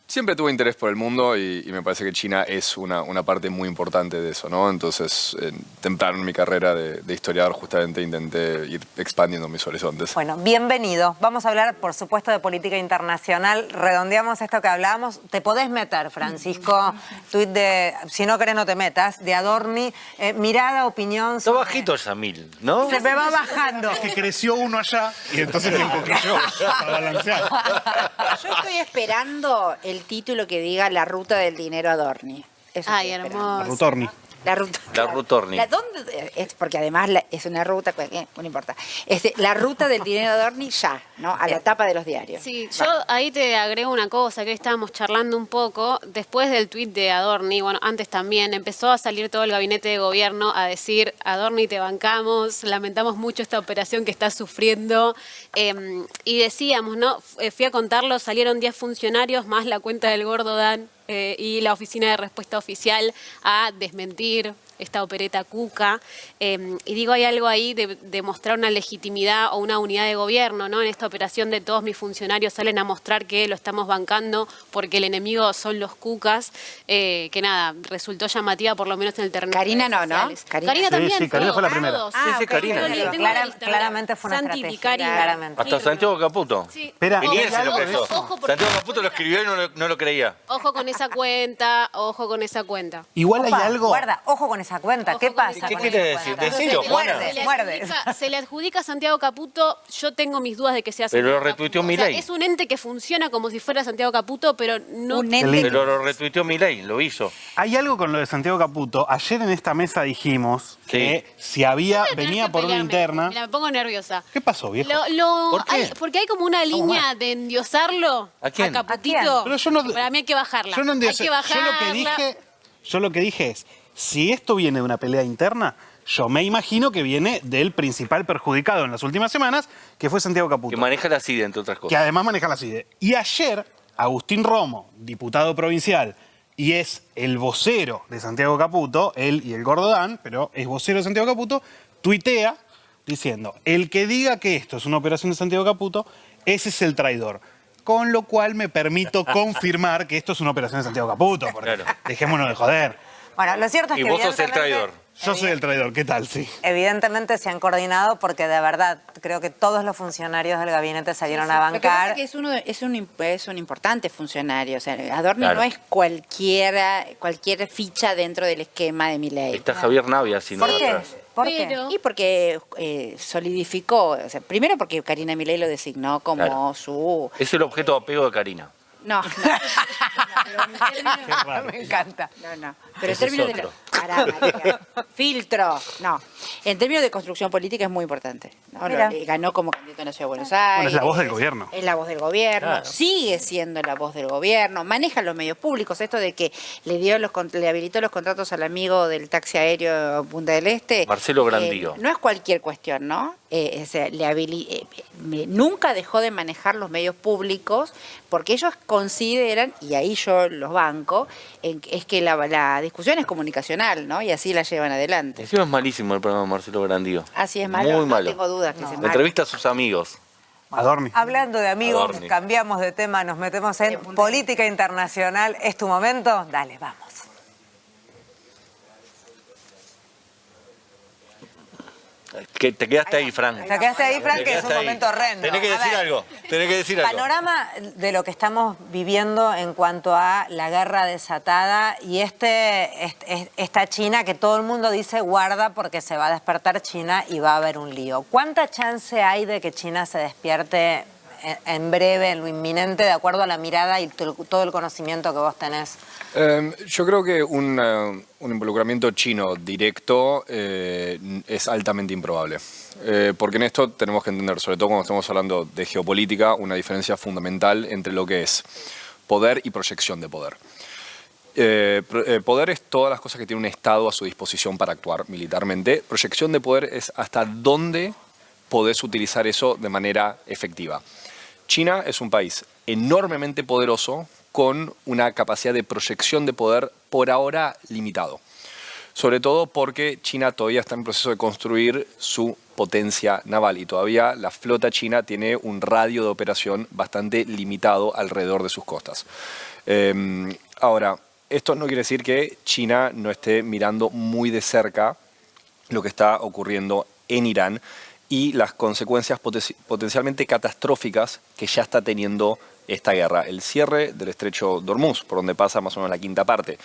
Siempre tuve interés por el mundo y me parece que China es una parte muy importante de eso, ¿no? Entonces, temprano en mi carrera de historiador justamente intenté ir expandiendo mis horizontes. Bueno, bienvenido. Vamos a hablar, por supuesto, de política internacional. Redondeamos esto que hablábamos. Te podés meter, Francisco. Tuit de, si no querés no te metas, de Adorni. Mirada, opinión. Está bajito Yamil, ¿no? Se me va bajando. Es que creció uno allá y entonces me encontré yo para balancear. Yo estoy esperando el título que diga La ruta del dinero Adorni. Eso Ay, estoy esperando. hermoso. Rutorni. La ruta. La Rutorni. ¿Dónde? Porque además es una ruta, no importa. La ruta del dinero Adorni ya, ¿no? A la tapa de los diarios. Sí, yo ahí te agrego una cosa, que hoy estábamos charlando un poco, después del tuit de Adorni, bueno, antes también, empezó a salir todo el gabinete de gobierno a decir, Adorni, te bancamos, lamentamos mucho esta operación que estás sufriendo, y decíamos, ¿no? Fui a contarlo, salieron 10 funcionarios más la cuenta del Gordo Dan y la Oficina de Respuesta Oficial a desmentir esta opereta cuca. Y digo, hay algo ahí de mostrar una legitimidad o una unidad de gobierno, ¿no? En esta operación de todos mis funcionarios salen a mostrar que lo estamos bancando porque el enemigo son los cucas, que nada, resultó llamativa por lo menos en el terreno. Karina no, ¿no? Karina también. Sí, Karina fue la primera. Sí, Karina. Claramente fue una Santi, estrategia. Karina. Claramente. Hasta Santiago Caputo. Sí. Espera, Y ni él se lo creyó. Ojo, porque- Santiago Caputo lo escribió y no lo creía. Ojo con esa cuenta, ojo con esa cuenta. Igual hay Opa, algo... Guarda, ojo con esa cuenta. ¿Qué pasa? ¿Qué con quiere esa decir? cuenta? Decilo, Juana. Muerde. Se le adjudica a Santiago Caputo, yo tengo mis dudas de que sea Pero Santiago lo retuiteó Caputo. O sea, Milei. es un ente que funciona como si fuera Santiago Caputo, pero no... Pero lo retuiteó Milei, lo hizo. Hay algo con lo de Santiago Caputo. Ayer en esta mesa dijimos que si venía por una interna... Mira, me pongo nerviosa. ¿Qué pasó, viejo? ¿Por qué? Porque hay como una línea de endiosarlo ¿A quién? Caputito. Pero yo no- Para mí hay que bajarla. Yo no hay endiosé. que bajarla. Yo lo que dije es, si esto viene de una pelea interna, yo me imagino que viene del principal perjudicado en las últimas semanas, que fue Santiago Caputo. Que maneja la CIDE, entre otras Que cosas. además maneja la CIDE. Y ayer, Agustín Romo, diputado provincial, y es el vocero de Santiago Caputo, él y el Gordo Dan, pero es vocero de Santiago Caputo, tuitea diciendo, el que diga que esto es una operación de Santiago Caputo, ese es el traidor. Con lo cual me permito confirmar que esto es una operación de Santiago Caputo, porque Claro. dejémonos de joder. Bueno, lo cierto es que Y vos sos el traidor. Yo soy el traidor, ¿qué tal? Sí. Evidentemente se han coordinado porque de verdad creo que todos los funcionarios del gabinete salieron a Lo que pasa bancar. es que es un importante funcionario. O sea, Adorni Claro. no es cualquier ficha dentro del esquema de Milei. Está Javier Navia, si no ¿Por qué? atrás. ¿Por qué? Y porque solidificó, o sea, primero porque Karina Milei lo designó como Claro. su... Es el objeto de apego de Karina. No, Me encanta. no. Pero en Ese es términos de... otro. Pará, María. Filtro. No. En términos de construcción política es muy importante. ¿no? Mira. Ganó como candidato en la Ciudad de Buenos Aires. Bueno, es la voz del gobierno. Es la voz del gobierno. Claro. Sigue siendo la voz del gobierno. Maneja los medios públicos. Esto de que le habilitó los contratos al amigo del taxi aéreo Punta del Este. Marcelo Grandío. No es cualquier cuestión, ¿no? O sea, nunca dejó de manejar los medios públicos porque ellos consideran, y ahí yo los banco, es que la discusión es comunicacional, ¿no? Y así la llevan adelante. Encima es malísimo el programa de Marcelo Grandío. Así es malo, Muy no malo. tengo dudas que es malo. Entrevista a sus amigos. Adorni. Hablando de amigos, Adorni. cambiamos de tema, nos metemos en política internacional. ¿Es tu momento? Dale, vamos. Que te quedaste ahí, Fran. Te quedaste ahí, Fran, Te que es un quedaste ahí. momento horrendo. Tenés que A decir ver, algo. Tenés que decir algo. Panorama de lo que estamos viviendo en cuanto a la guerra desatada y esta China que todo el mundo dice guarda porque se va a despertar China y va a haber un lío. ¿Cuánta chance hay de que China se despierte en breve, en lo inminente, de acuerdo a la mirada y todo el conocimiento que vos tenés? Yo creo que un involucramiento chino directo es altamente improbable. Porque en esto tenemos que entender, sobre todo cuando estamos hablando de geopolítica, una diferencia fundamental entre lo que es poder y proyección de poder. Poder es todas las cosas que tiene un Estado a su disposición para actuar militarmente. Proyección de poder es hasta dónde podés utilizar eso de manera efectiva. China es un país enormemente poderoso con una capacidad de proyección de poder por ahora limitado. Sobre todo porque China todavía está en proceso de construir su potencia naval y todavía la flota china tiene un radio de operación bastante limitado alrededor de sus costas. Ahora, esto no quiere decir que China no esté mirando muy de cerca lo que está ocurriendo en Irán y las consecuencias potencialmente catastróficas que ya está teniendo esta guerra. El cierre del estrecho de Hormuz, por donde pasa más o menos la quinta parte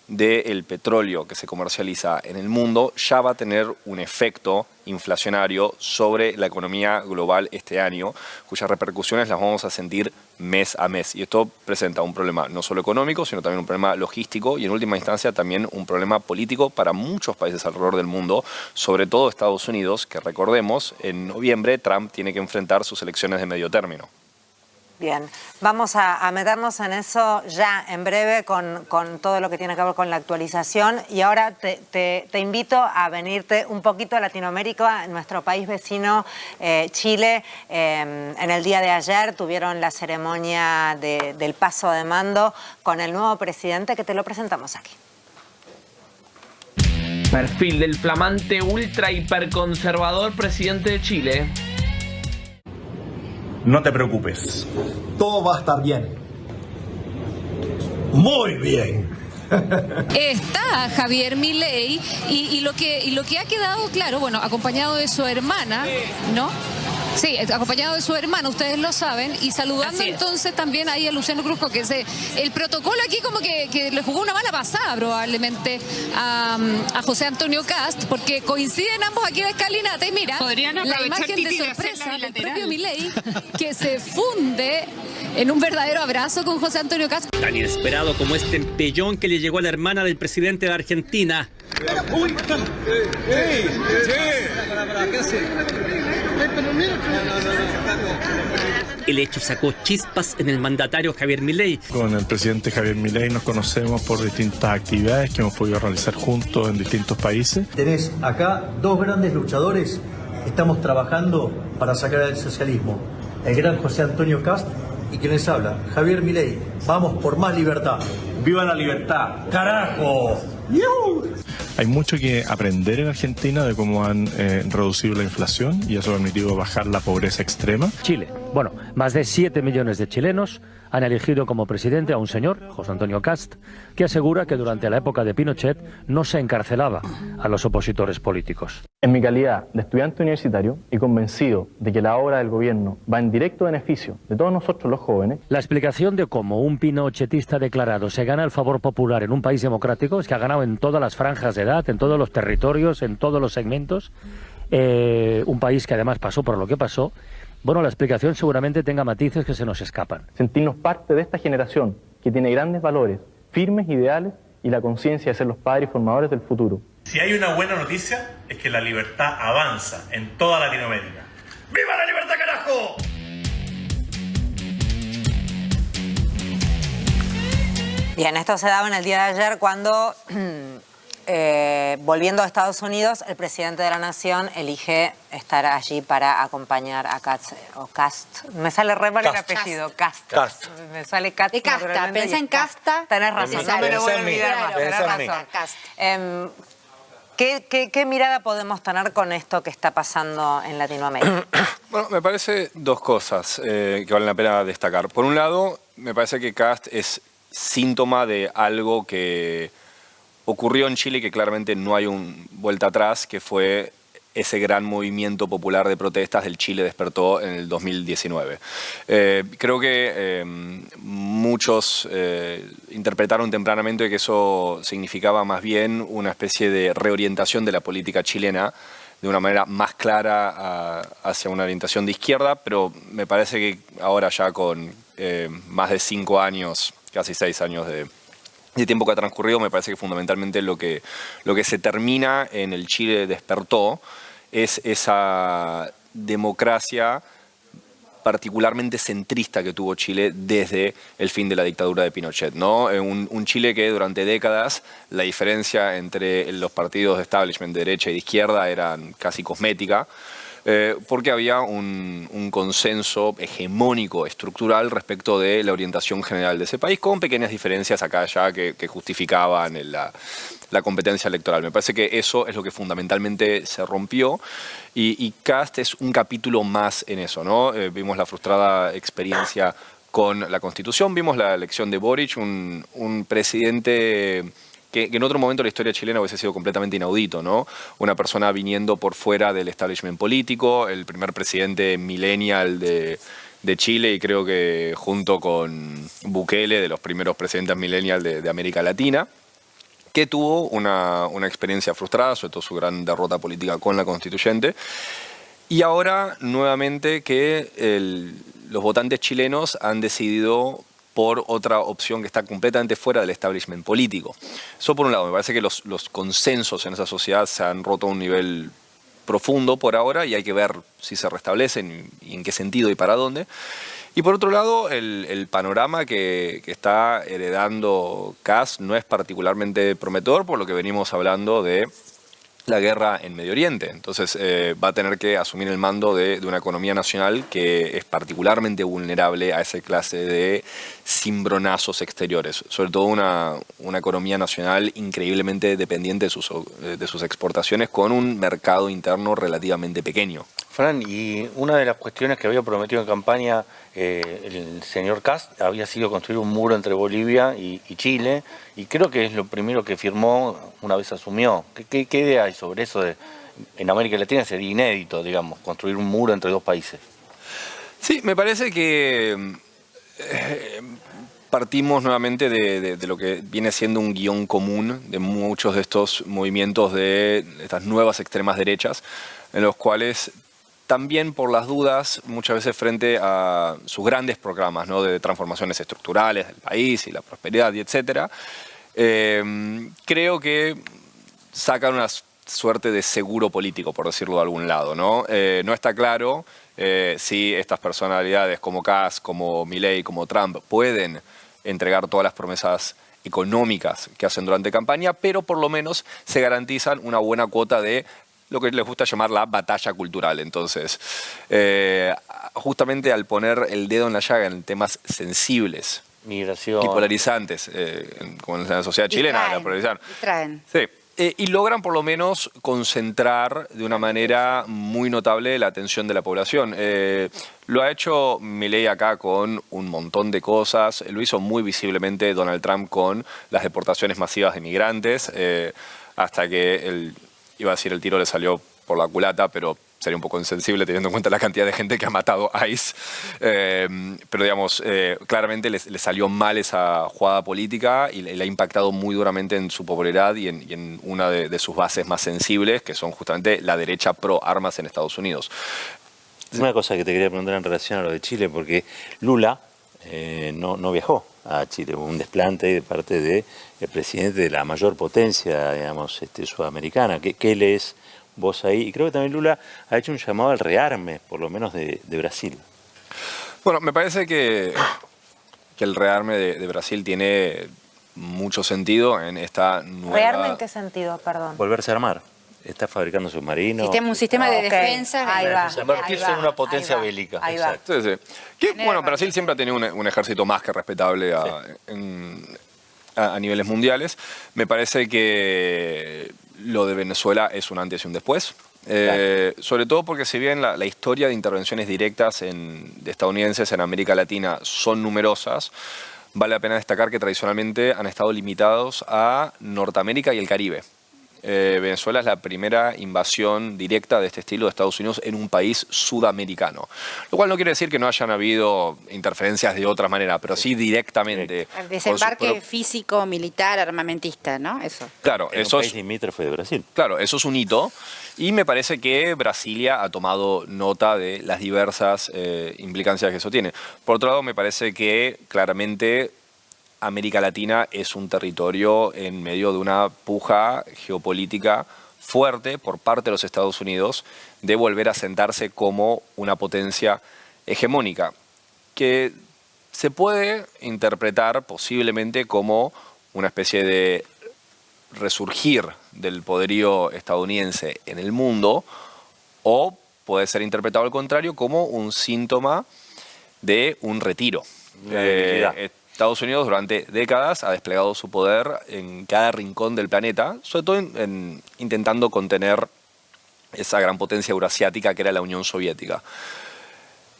del petróleo que se comercializa en el mundo, ya va a tener un efecto inflacionario sobre la economía global este año, cuyas repercusiones las vamos a sentir mes a mes. Y esto presenta un problema no solo económico, sino también un problema logístico y en última instancia también un problema político para muchos países alrededor del mundo, sobre todo Estados Unidos, que recordemos, en noviembre Trump tiene que enfrentar sus elecciones de medio término. Bien, vamos a meternos en eso ya en breve con todo lo que tiene que ver con la actualización y ahora te invito a venirte un poquito a Latinoamérica, nuestro país vecino Chile. En el día de ayer tuvieron la ceremonia del paso de mando con el nuevo presidente que te lo presentamos aquí. Perfil del flamante ultra hiperconservador presidente de Chile. No te preocupes. Todo va a estar bien. Muy bien. Está Javier Milei y lo que ha quedado claro, bueno, acompañado de su hermana, ¿no? Sí, acompañado de su hermana, ustedes lo saben, y saludando entonces también ahí a Luciano Cruzco, que el protocolo aquí como que le jugó una mala pasada probablemente a José Antonio Kast, porque coinciden ambos aquí en la escalinata y mira, la imagen de sorpresa del propio Milei que se funde en un verdadero abrazo con José Antonio Kast. Tan inesperado como este empellón que le llegó a la hermana del presidente de Argentina. El hecho sacó chispas en el mandatario Javier Milei. Con el presidente Javier Milei nos conocemos por distintas actividades que hemos podido realizar juntos en distintos países. Tenés acá dos grandes luchadores que estamos trabajando para sacar al socialismo. El gran José Antonio Kast y quien les habla, Javier Milei. Vamos por más libertad. ¡Viva la libertad! ¡Carajo! ¡Yuhu! Hay mucho que aprender en Argentina de cómo han reducido la inflación y eso ha permitido bajar la pobreza extrema. Chile. Bueno, Más de 7 millones de chilenos han elegido como presidente a un señor, José Antonio Kast, que asegura que durante la época de Pinochet no se encarcelaba a los opositores políticos. En mi calidad de estudiante universitario y convencido de que la obra del gobierno va en directo beneficio de todos nosotros los jóvenes. La explicación de cómo un pinochetista declarado se gana el favor popular en un país democrático es que ha ganado en todas las franjas de edad, en todos los territorios, en todos los segmentos, un país que además pasó por lo que pasó. Bueno, la explicación seguramente tenga matices que se nos escapan. Sentirnos parte de esta generación que tiene grandes valores, firmes ideales y la conciencia de ser los padres y formadores del futuro. Si hay una buena noticia es que la libertad avanza en toda Latinoamérica. ¡Viva la libertad, carajo! Bien, esto se daba en el día de ayer cuando, volviendo a Estados Unidos, el presidente de la Nación elige estar allí para acompañar a Kast. Me sale re mal el apellido, Kast. Me sale Kast. De casta, pensá en casta. Tenés razón, no me lo voy a olvidar. Tenés razón. ¿Qué mirada podemos tener con esto que está pasando en Latinoamérica? Bueno, me parece dos cosas que valen la pena destacar. Por un lado, me parece que Kast es síntoma de algo que ocurrió en Chile, que claramente no hay vuelta atrás, que fue ese gran movimiento popular de protestas del Chile despertó en el 2019. Creo que muchos interpretaron tempranamente que eso significaba más bien una especie de reorientación de la política chilena de una manera más clara hacia una orientación de izquierda, pero me parece que ahora ya con más de 5 años, casi 6 años de tiempo que ha transcurrido, me parece que fundamentalmente lo que se termina en el Chile despertó es esa democracia particularmente centrista que tuvo Chile desde el fin de la dictadura de Pinochet, ¿no? Un Chile que durante décadas la diferencia entre los partidos de establishment de derecha y de izquierda eran casi cosmética, porque había un consenso hegemónico estructural respecto de la orientación general de ese país, con pequeñas diferencias acá allá que justificaban la competencia electoral. Me parece que eso es lo que fundamentalmente se rompió y Kast es un capítulo más en eso, ¿no? Vimos la frustrada experiencia con la Constitución, vimos la elección de Boric, un presidente que en otro momento de la historia chilena hubiese sido completamente inaudito, ¿no? Una persona viniendo por fuera del establishment político, el primer presidente millennial de Chile y creo que junto con Bukele, de los primeros presidentes millennial de América Latina, que tuvo una experiencia frustrada, sobre todo su gran derrota política con la constituyente, y ahora nuevamente que los votantes chilenos han decidido por otra opción que está completamente fuera del establishment político. Eso por un lado, me parece que los consensos en esa sociedad se han roto a un nivel profundo por ahora y hay que ver si se restablecen y en qué sentido y para dónde. Y por otro lado, el panorama que está heredando Kast no es particularmente prometedor por lo que venimos hablando de la guerra en Medio Oriente. Entonces va a tener que asumir el mando de una economía nacional que es particularmente vulnerable a esa clase de cimbronazos exteriores. Sobre todo una economía nacional increíblemente dependiente de sus exportaciones con un mercado interno relativamente pequeño. Fran, y una de las cuestiones que había prometido en campaña el señor Kast había sido construir un muro entre Bolivia y Chile, y creo que es lo primero que firmó una vez asumió. ¿Qué idea hay sobre eso? En América Latina sería inédito, digamos, construir un muro entre dos países. Sí, me parece que partimos nuevamente de lo que viene siendo un guión común de muchos de estos movimientos de estas nuevas extremas derechas, en los cuales también por las dudas, muchas veces frente a sus grandes programas, ¿no?, de transformaciones estructurales del país y la prosperidad y etcétera, creo que sacan una suerte de seguro político, por decirlo de algún lado, ¿no? No está claro si estas personalidades como Kast, como Milei, como Trump pueden entregar todas las promesas económicas que hacen durante campaña, pero por lo menos se garantizan una buena cuota de lo que les gusta llamar la batalla cultural. Entonces, justamente al poner el dedo en la llaga en temas sensibles, migración, y polarizantes, como en la sociedad chilena, la polarización. Distraen. Sí. Y logran por lo menos concentrar de una manera muy notable la atención de la población. Lo ha hecho Milei acá con un montón de cosas. Lo hizo muy visiblemente Donald Trump con las deportaciones masivas de migrantes, hasta que iba a decir el tiro le salió por la culata, pero sería un poco insensible teniendo en cuenta la cantidad de gente que ha matado ICE. Pero digamos, claramente le salió mal esa jugada política y le ha impactado muy duramente en su popularidad y en una de sus bases más sensibles, que son justamente la derecha pro armas en Estados Unidos. Una cosa que te quería preguntar en relación a lo de Chile, porque Lula no viajó a Chile, hubo un desplante de parte del presidente de la mayor potencia, digamos, sudamericana. ¿Qué lees vos ahí? Y creo que también Lula ha hecho un llamado al rearme, por lo menos de Brasil. Bueno, me parece que el rearme de Brasil tiene mucho sentido en esta nueva... ¿Rearme en qué sentido, perdón? Volverse a armar. Está fabricando submarinos. Un sistema de defensa. Ahí va. Convertirse en una potencia bélica. Ahí va. Sí, sí. Bueno, Brasil siempre ha tenido un ejército más que respetable a niveles mundiales. Me parece que lo de Venezuela es un antes y un después. Sobre todo porque si bien la historia de intervenciones directas de estadounidenses en América Latina son numerosas, vale la pena destacar que tradicionalmente han estado limitados a Norteamérica y el Caribe. Venezuela es la primera invasión directa de este estilo de Estados Unidos en un país sudamericano. Lo cual no quiere decir que no hayan habido interferencias de otra manera, pero sí directamente. El desembarque físico, militar, armamentista, ¿no? Eso. Claro, eso es un país limítrofe de Brasil. Claro, eso es un hito. Y me parece que Brasilia ha tomado nota de las diversas implicancias que eso tiene. Por otro lado, me parece que claramente América Latina es un territorio en medio de una puja geopolítica fuerte por parte de los Estados Unidos de volver a sentarse como una potencia hegemónica, que se puede interpretar posiblemente como una especie de resurgir del poderío estadounidense en el mundo, o puede ser interpretado al contrario como un síntoma de un retiro. Estados Unidos durante décadas ha desplegado su poder en cada rincón del planeta, sobre todo intentando contener esa gran potencia eurasiática que era la Unión Soviética.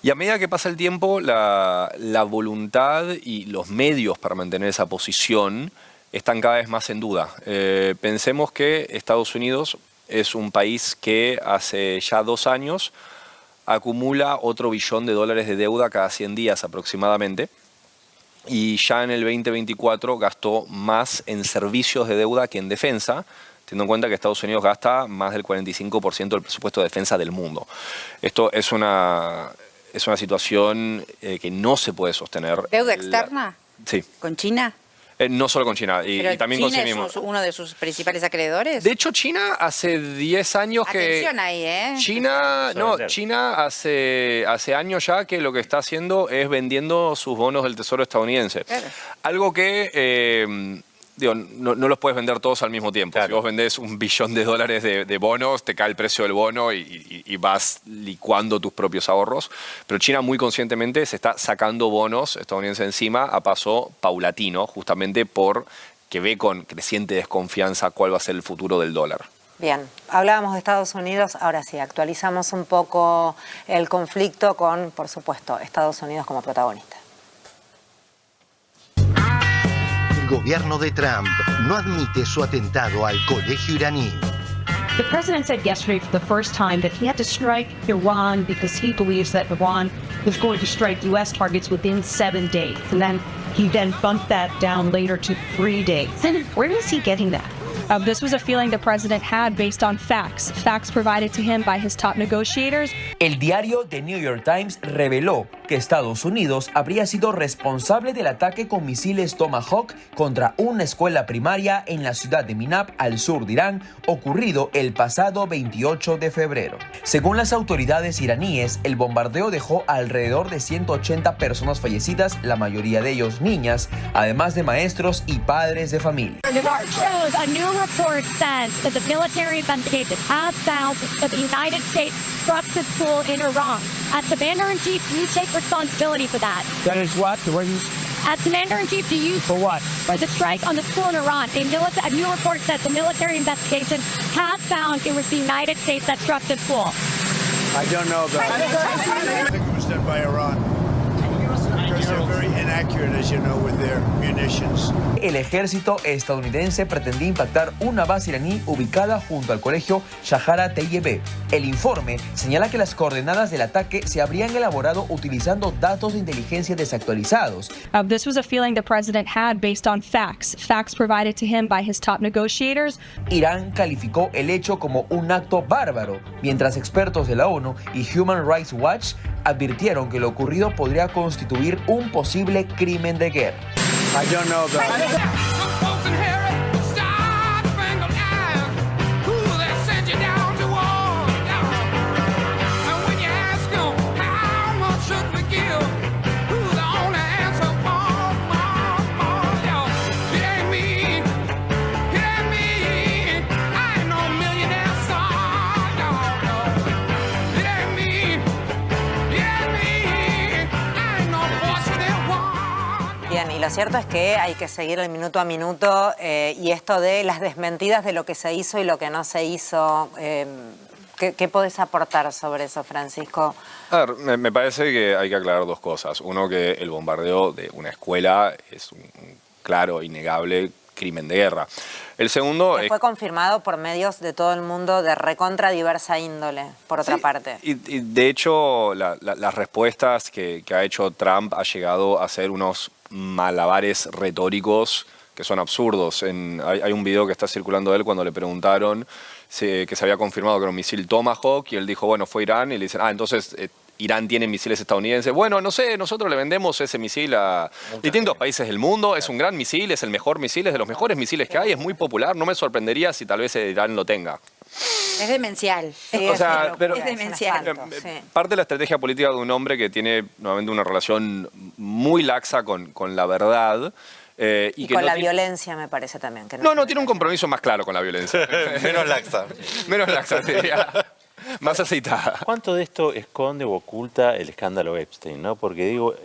Y a medida que pasa el tiempo, la voluntad y los medios para mantener esa posición están cada vez más en duda. Pensemos que Estados Unidos es un país que hace ya 2 años acumula otro $1 billón de deuda cada 100 días aproximadamente. Y ya en el 2024 gastó más en servicios de deuda que en defensa, teniendo en cuenta que Estados Unidos gasta más del 45% del presupuesto de defensa del mundo. Esto es una situación que no se puede sostener. ¿Deuda externa? Sí. ¿Con China? No solo con China, y también con sí mismo. ¿China es uno de sus principales acreedores? De hecho, China hace 10 años Atención ahí, ¿eh? China hace años ya que lo que está haciendo es vendiendo sus bonos del Tesoro estadounidense. Claro. Algo que, no los puedes vender todos al mismo tiempo. Claro. Si vos vendés $1 billón de bonos, te cae el precio del bono y vas licuando tus propios ahorros. Pero China muy conscientemente se está sacando bonos estadounidenses encima a paso paulatino, justamente porque ve con creciente desconfianza cuál va a ser el futuro del dólar. Bien, hablábamos de Estados Unidos, ahora sí, actualizamos un poco el conflicto con, por supuesto, Estados Unidos como protagonista. El gobierno de Trump no admite su atentado al colegio iraní. The president said yesterday for the first time that he had to strike Iran because he believes that Iran was going to strike U.S. targets within 7 days. And then he bumped that down later to 3 days. Then where is he getting that? This was a feeling the president had based on facts provided to him by his top negotiators. El diario The New York Times reveló que Estados Unidos habría sido responsable del ataque con misiles Tomahawk contra una escuela primaria en la ciudad de Minab, al sur de Irán, ocurrido el pasado 28 de febrero. Según las autoridades iraníes, el bombardeo dejó alrededor de 180 personas fallecidas, la mayoría de ellos niñas, además de maestros y padres de familia. A new report says that the military investigated has found that the United States struck the school in Iran. As Commander-in-Chief, you take responsibility for that. That is what? As Commander-in-Chief, do you... For what? For the strike on the school in Iran. A new report says the military investigation has found it was the United States that struck the school. I don't know about it. I think it was done by Iran. Because they're very inaccurate, as you know, with their munitions. El ejército estadounidense pretendía impactar una base iraní ubicada junto al colegio Shahara Tayyebe. El informe señala que las coordenadas del ataque se habrían elaborado utilizando datos de inteligencia desactualizados. This was a feeling the president had based on facts provided to him by his top negotiators. Irán calificó el hecho como un acto bárbaro, mientras expertos de la ONU y Human Rights Watch advirtieron que lo ocurrido podría constituir un posible crimen de guerra. I don't know about it. Bien, y lo cierto es que hay que seguir el minuto a minuto y esto de las desmentidas de lo que se hizo y lo que no se hizo. ¿Qué podés aportar sobre eso, Francisco? A ver, me parece que hay que aclarar dos cosas. Uno, que el bombardeo de una escuela es un claro, innegable crimen de guerra. El segundo que fue confirmado por medios de todo el mundo de recontra diversa índole, por otra parte. Y de hecho, las respuestas que ha hecho Trump ha llegado a ser unos malabares retóricos que son absurdos. Hay un video que está circulando de él cuando le preguntaron que se había confirmado que era un misil Tomahawk y él dijo, bueno, fue Irán, y le dicen, entonces Irán tiene misiles estadounidenses. Bueno, no sé, nosotros le vendemos ese misil a distintos países del mundo, es un gran misil, es el mejor misil, es de los mejores misiles que hay, es muy popular, no me sorprendería si tal vez Irán lo tenga. Es demencial. Sí, es demencial. Parte de la estrategia política de un hombre que tiene nuevamente una relación muy laxa con la verdad. Y con la violencia, me parece también. Que no, tiene un compromiso más claro con la violencia. Menos laxa. Menos laxa, diría. Más aceitada. ¿Cuánto de esto esconde o oculta el escándalo Epstein, ¿no? Porque digo,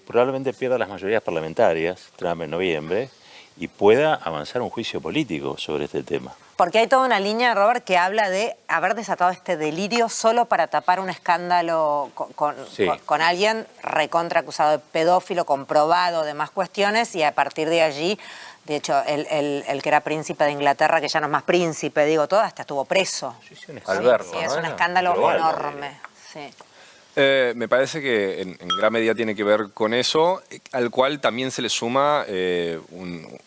probablemente pierda las mayorías parlamentarias, Trump en noviembre, y pueda avanzar un juicio político sobre este tema. Porque hay toda una línea, Robert, que habla de haber desatado este delirio solo para tapar un escándalo con alguien recontra acusado de pedófilo, comprobado, de más cuestiones, y a partir de allí, de hecho, el que era príncipe de Inglaterra, que ya no es más príncipe, digo todo, hasta estuvo preso. Alberto, sí, es un escándalo enorme. Sí. Me parece que en gran medida tiene que ver con eso, al cual también se le suma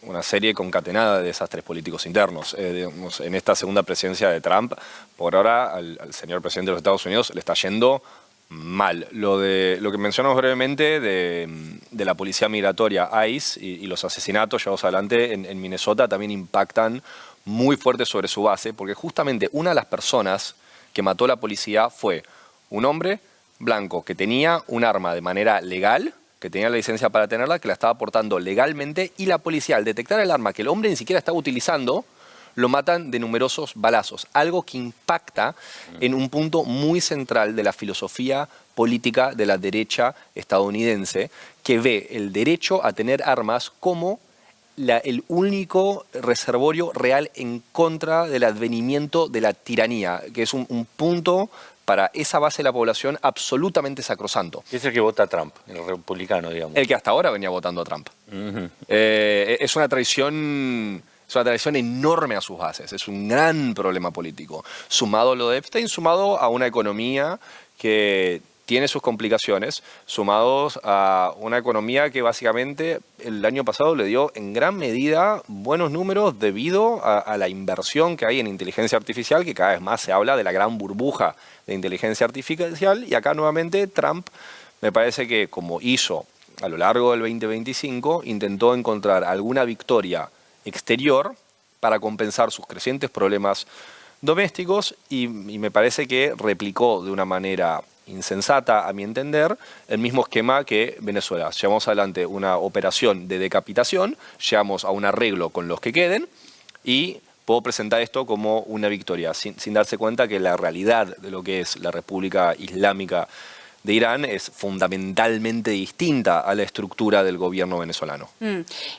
una serie concatenada de desastres políticos internos. Digamos, en esta segunda presidencia de Trump, por ahora al señor presidente de los Estados Unidos le está yendo mal. Lo que mencionamos brevemente de la policía migratoria ICE y los asesinatos llevados adelante en Minnesota también impactan muy fuerte sobre su base, porque justamente una de las personas que mató a la policía fue un hombre blanco que tenía un arma de manera legal, que tenía la licencia para tenerla, que la estaba portando legalmente, y la policía, al detectar el arma que el hombre ni siquiera estaba utilizando, lo matan de numerosos balazos. Algo que impacta en un punto muy central de la filosofía política de la derecha estadounidense, que ve el derecho a tener armas como el único reservorio real en contra del advenimiento de la tiranía, que es un punto para esa base de la población absolutamente sacrosanto. Es el que vota a Trump, el republicano, digamos. El que hasta ahora venía votando a Trump. Es una traición enorme a sus bases, es un gran problema político. Sumado a lo de Epstein, sumado a una economía que tiene sus complicaciones, sumados a una economía que básicamente el año pasado le dio en gran medida buenos números debido a la inversión que hay en inteligencia artificial, que cada vez más se habla de la gran burbuja de inteligencia artificial, y acá nuevamente Trump me parece que, como hizo a lo largo del 2025, intentó encontrar alguna victoria exterior para compensar sus crecientes problemas domésticos y me parece que replicó de una manera insensata, a mi entender, el mismo esquema que Venezuela. Llevamos adelante una operación de decapitación, llegamos a un arreglo con los que queden y puedo presentar esto como una victoria, sin darse cuenta que la realidad de lo que es la República Islámica de Irán es fundamentalmente distinta a la estructura del gobierno venezolano.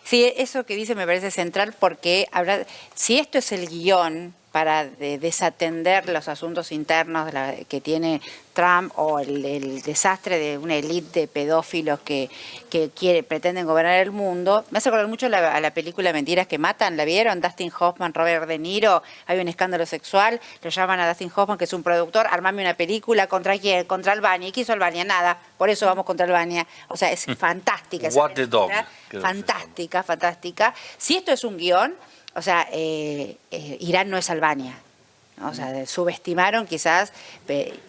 Sí, eso que dice me parece central porque si esto es el guión para desatender los asuntos internos que tiene Trump o el desastre de una élite de pedófilos que pretenden gobernar el mundo. Me hace acordar mucho a la película Mentiras que Matan, ¿la vieron? Dustin Hoffman, Robert De Niro, hay un escándalo sexual, lo llaman a Dustin Hoffman, que es un productor, armame una película, ¿contra quién? Contra Albania. ¿Y qué hizo Albania? Nada, por eso vamos contra Albania. O sea, es fantástica esa What the dog. Fantástica, fantástica. Si esto es un guión, o sea, Irán no es Albania, ¿no? O sea, subestimaron quizás,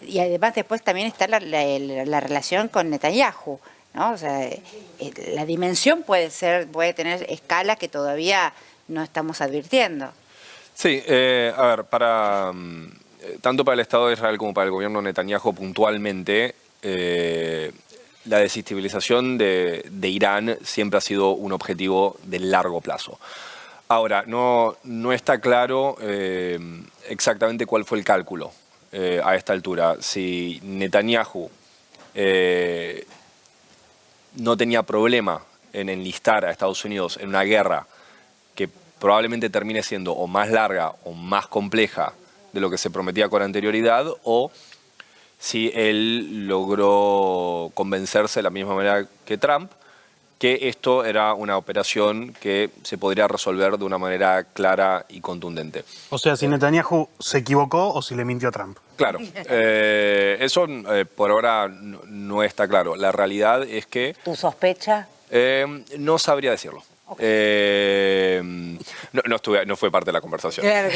y además después también está la relación con Netanyahu, ¿no? O sea, la dimensión puede tener escalas que todavía no estamos advirtiendo. Sí, a ver, tanto para el Estado de Israel como para el gobierno de Netanyahu puntualmente, la desestabilización de Irán siempre ha sido un objetivo de largo plazo. Ahora, no está claro exactamente cuál fue el cálculo a esta altura. Si Netanyahu no tenía problema en enlistar a Estados Unidos en una guerra que probablemente termine siendo o más larga o más compleja de lo que se prometía con anterioridad, o si él logró convencerse de la misma manera que Trump, que esto era una operación que se podría resolver de una manera clara y contundente. O sea, si Netanyahu se equivocó o si le mintió a Trump. Claro, eso por ahora no está claro. La realidad es que... ¿Tu sospecha? No sabría decirlo. No fue parte de la conversación. Claro.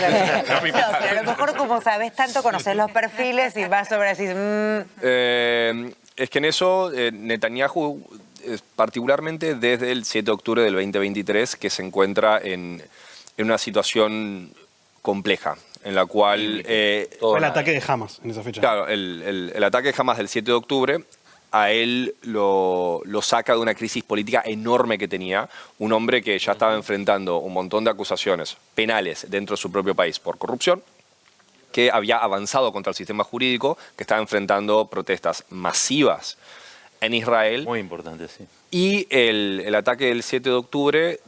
Pero a lo mejor como sabes tanto, conoces los perfiles y vas sobre así... Es que en eso Netanyahu... particularmente desde el 7 de octubre del 2023, que se encuentra en una situación compleja, en la cual... fue el ataque de Hamas en esa fecha. Claro, el ataque de Hamas del 7 de octubre a él lo saca de una crisis política enorme que tenía, un hombre que ya estaba enfrentando un montón de acusaciones penales dentro de su propio país por corrupción, que había avanzado contra el sistema jurídico, que estaba enfrentando protestas masivas en Israel. Muy importante, sí. Y el ataque del 7 de octubre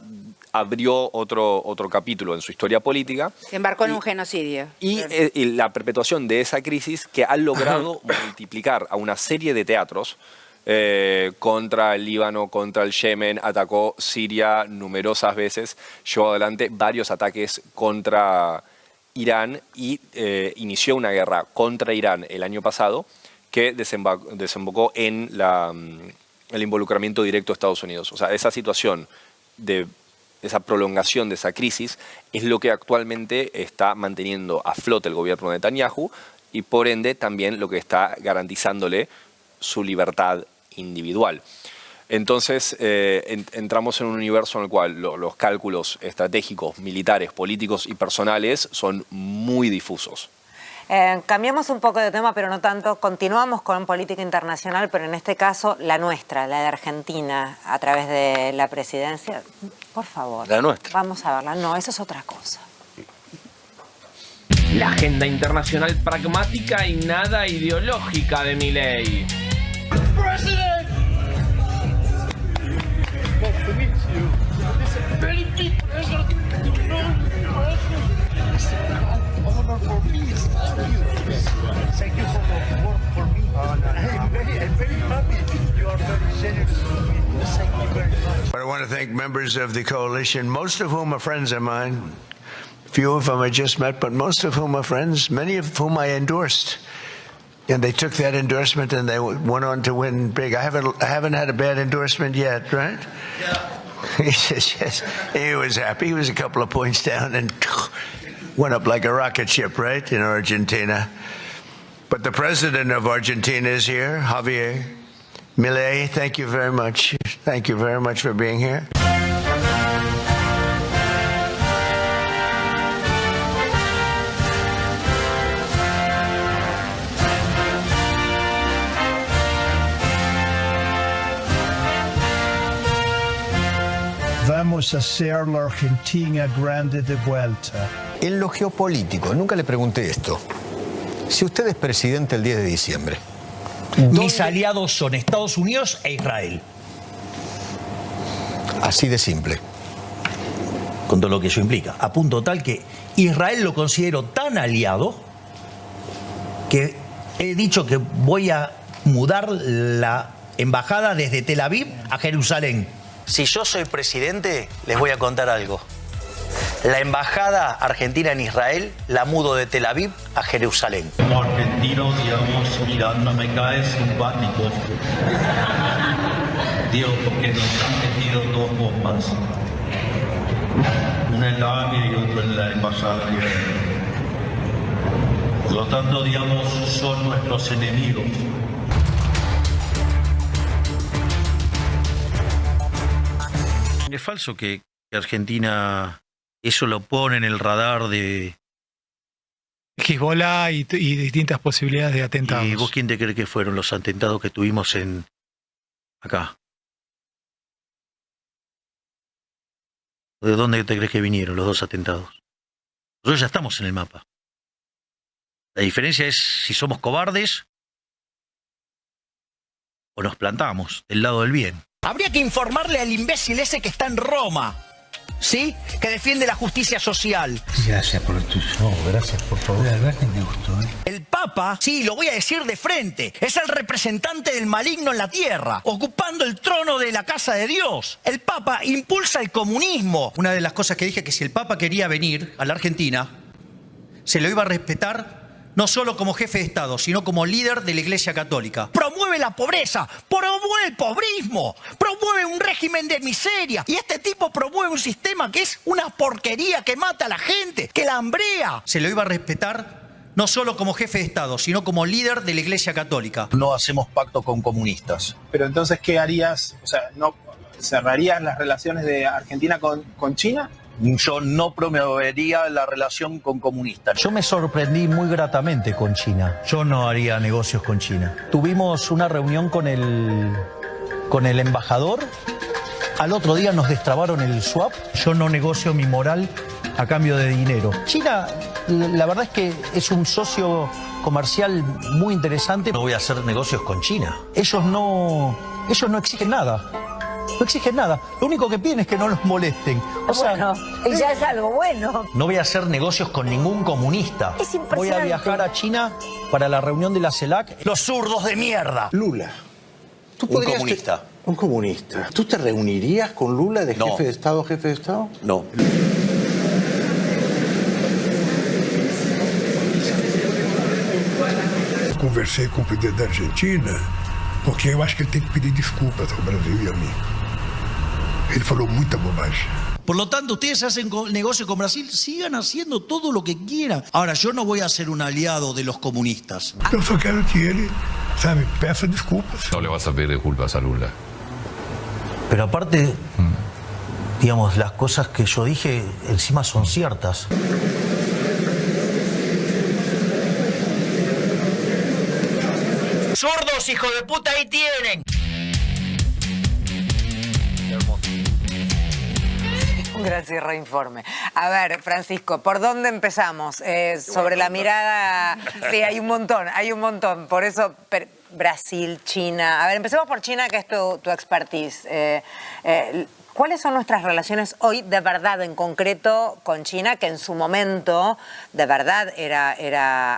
abrió otro capítulo en su historia política. Se embarcó en un genocidio. Y la perpetuación de esa crisis que ha logrado multiplicar a una serie de teatros contra el Líbano, contra el Yemen, atacó Siria numerosas veces, llevó adelante varios ataques contra Irán y inició una guerra contra Irán el año pasado, que desembocó en el involucramiento directo de Estados Unidos. O sea, esa situación esa prolongación de esa crisis es lo que actualmente está manteniendo a flote el gobierno de Netanyahu y por ende también lo que está garantizándole su libertad individual. Entonces entramos en un universo en el cual los cálculos estratégicos, militares, políticos y personales son muy difusos. Cambiamos un poco de tema, pero no tanto. Continuamos con política internacional, pero en este caso la nuestra, la de Argentina, a través de la presidencia. Por favor. La nuestra. Vamos a verla. No, eso es otra cosa. La agenda internacional pragmática y nada ideológica de Milei. Thank you for the work for me. I'm very happy. You are very generous to me. Thank you very much. But I want to thank members of the coalition, most of whom are friends of mine. Few of them I just met, but most of whom are friends, many of whom I endorsed. And they took that endorsement and they went on to win big. I haven't had a bad endorsement yet, right? Yeah. He says, yes. He was happy. He was a couple of points down and went up like a rocket ship, right, in Argentina. But the president of Argentina is here, Javier Milei. Thank you very much. Thank you very much for being here. Vamos a hacer la Argentina grande de vuelta. En lo geopolítico, nunca le pregunté esto. Si usted es presidente el 10 de diciembre, Mis aliados son Estados Unidos e Israel. Así de simple. Con todo lo que eso implica. A punto tal que Israel lo considero tan aliado que he dicho que voy a mudar la embajada desde Tel Aviv a Jerusalén. Si yo soy presidente, les voy a contar algo. La embajada argentina en Israel la mudo de Tel Aviv a Jerusalén. Como argentino, digamos, mirando, me cae simpático. Digo, porque nos han metido dos bombas. Una en la AMIA y otra en la embajada. Por lo tanto, digamos, son nuestros enemigos. Es falso que Argentina eso lo pone en el radar de Hezbollah y distintas posibilidades de atentados. ¿Y vos quién te crees que fueron los atentados que tuvimos acá? ¿De dónde te crees que vinieron los dos atentados? Nosotros ya estamos en el mapa. La diferencia es si somos cobardes o nos plantamos del lado del bien. Habría que informarle al imbécil ese que está en Roma, ¿sí? Que defiende la justicia social. Gracias por tu show, gracias por favor. Alberto, me gustó. El Papa, sí, lo voy a decir de frente, es el representante del maligno en la tierra, ocupando el trono de la casa de Dios. El Papa impulsa el comunismo. Una de las cosas que dije que si el Papa quería venir a la Argentina, se lo iba a respetar no solo como jefe de Estado, sino como líder de la Iglesia Católica. Promueve la pobreza, promueve el pobrismo, promueve un régimen de miseria. Y este tipo promueve un sistema que es una porquería, que mata a la gente, que la hambrea. Se lo iba a respetar no solo como jefe de Estado, sino como líder de la Iglesia Católica. No hacemos pacto con comunistas. Pero entonces, ¿qué harías? O sea, ¿no cerrarías las relaciones de Argentina con China? Yo no promovería la relación con comunistas. Yo me sorprendí muy gratamente con China. Yo no haría negocios con China. Tuvimos una reunión con el embajador. Al otro día nos destrabaron el swap. Yo no negocio mi moral a cambio de dinero. China, la verdad es que es un socio comercial muy interesante. No voy a hacer negocios con China. Ellos no exigen nada. No exigen nada. Lo único que piden es que no los molesten. O sea, ya es algo bueno. No voy a hacer negocios con ningún comunista. Es impresionante. Voy a viajar a China para la reunión de la CELAC. ¡Los zurdos de mierda! Lula. Un comunista. Un comunista. ¿Tú te reunirías con Lula de jefe de Estado a jefe de Estado? No. Conversei com o presidente da Argentina porque eu acho que ele tem que pedir desculpas ao Brasil e a mim. Ele falou muita bobagem. Por lo tanto, ustedes hacen negocio con Brasil, sigan haciendo todo lo que quieran. Ahora, yo no voy a ser un aliado de los comunistas. Eu só quero que ele, sabe, peça desculpas. No le vas a pedir disculpas a Lula. Pero aparte, digamos, las cosas que yo dije encima son ciertas. ¡Sordos, hijo de puta, ahí tienen! Un gran cierre informe. A ver, Francisco, ¿por dónde empezamos? Sobre la mirada... Sí, hay un montón. Por eso, Brasil, China... A ver, empecemos por China, que es tu expertise. ¿Cuáles son nuestras relaciones hoy, de verdad, en concreto, con China, que en su momento, de verdad,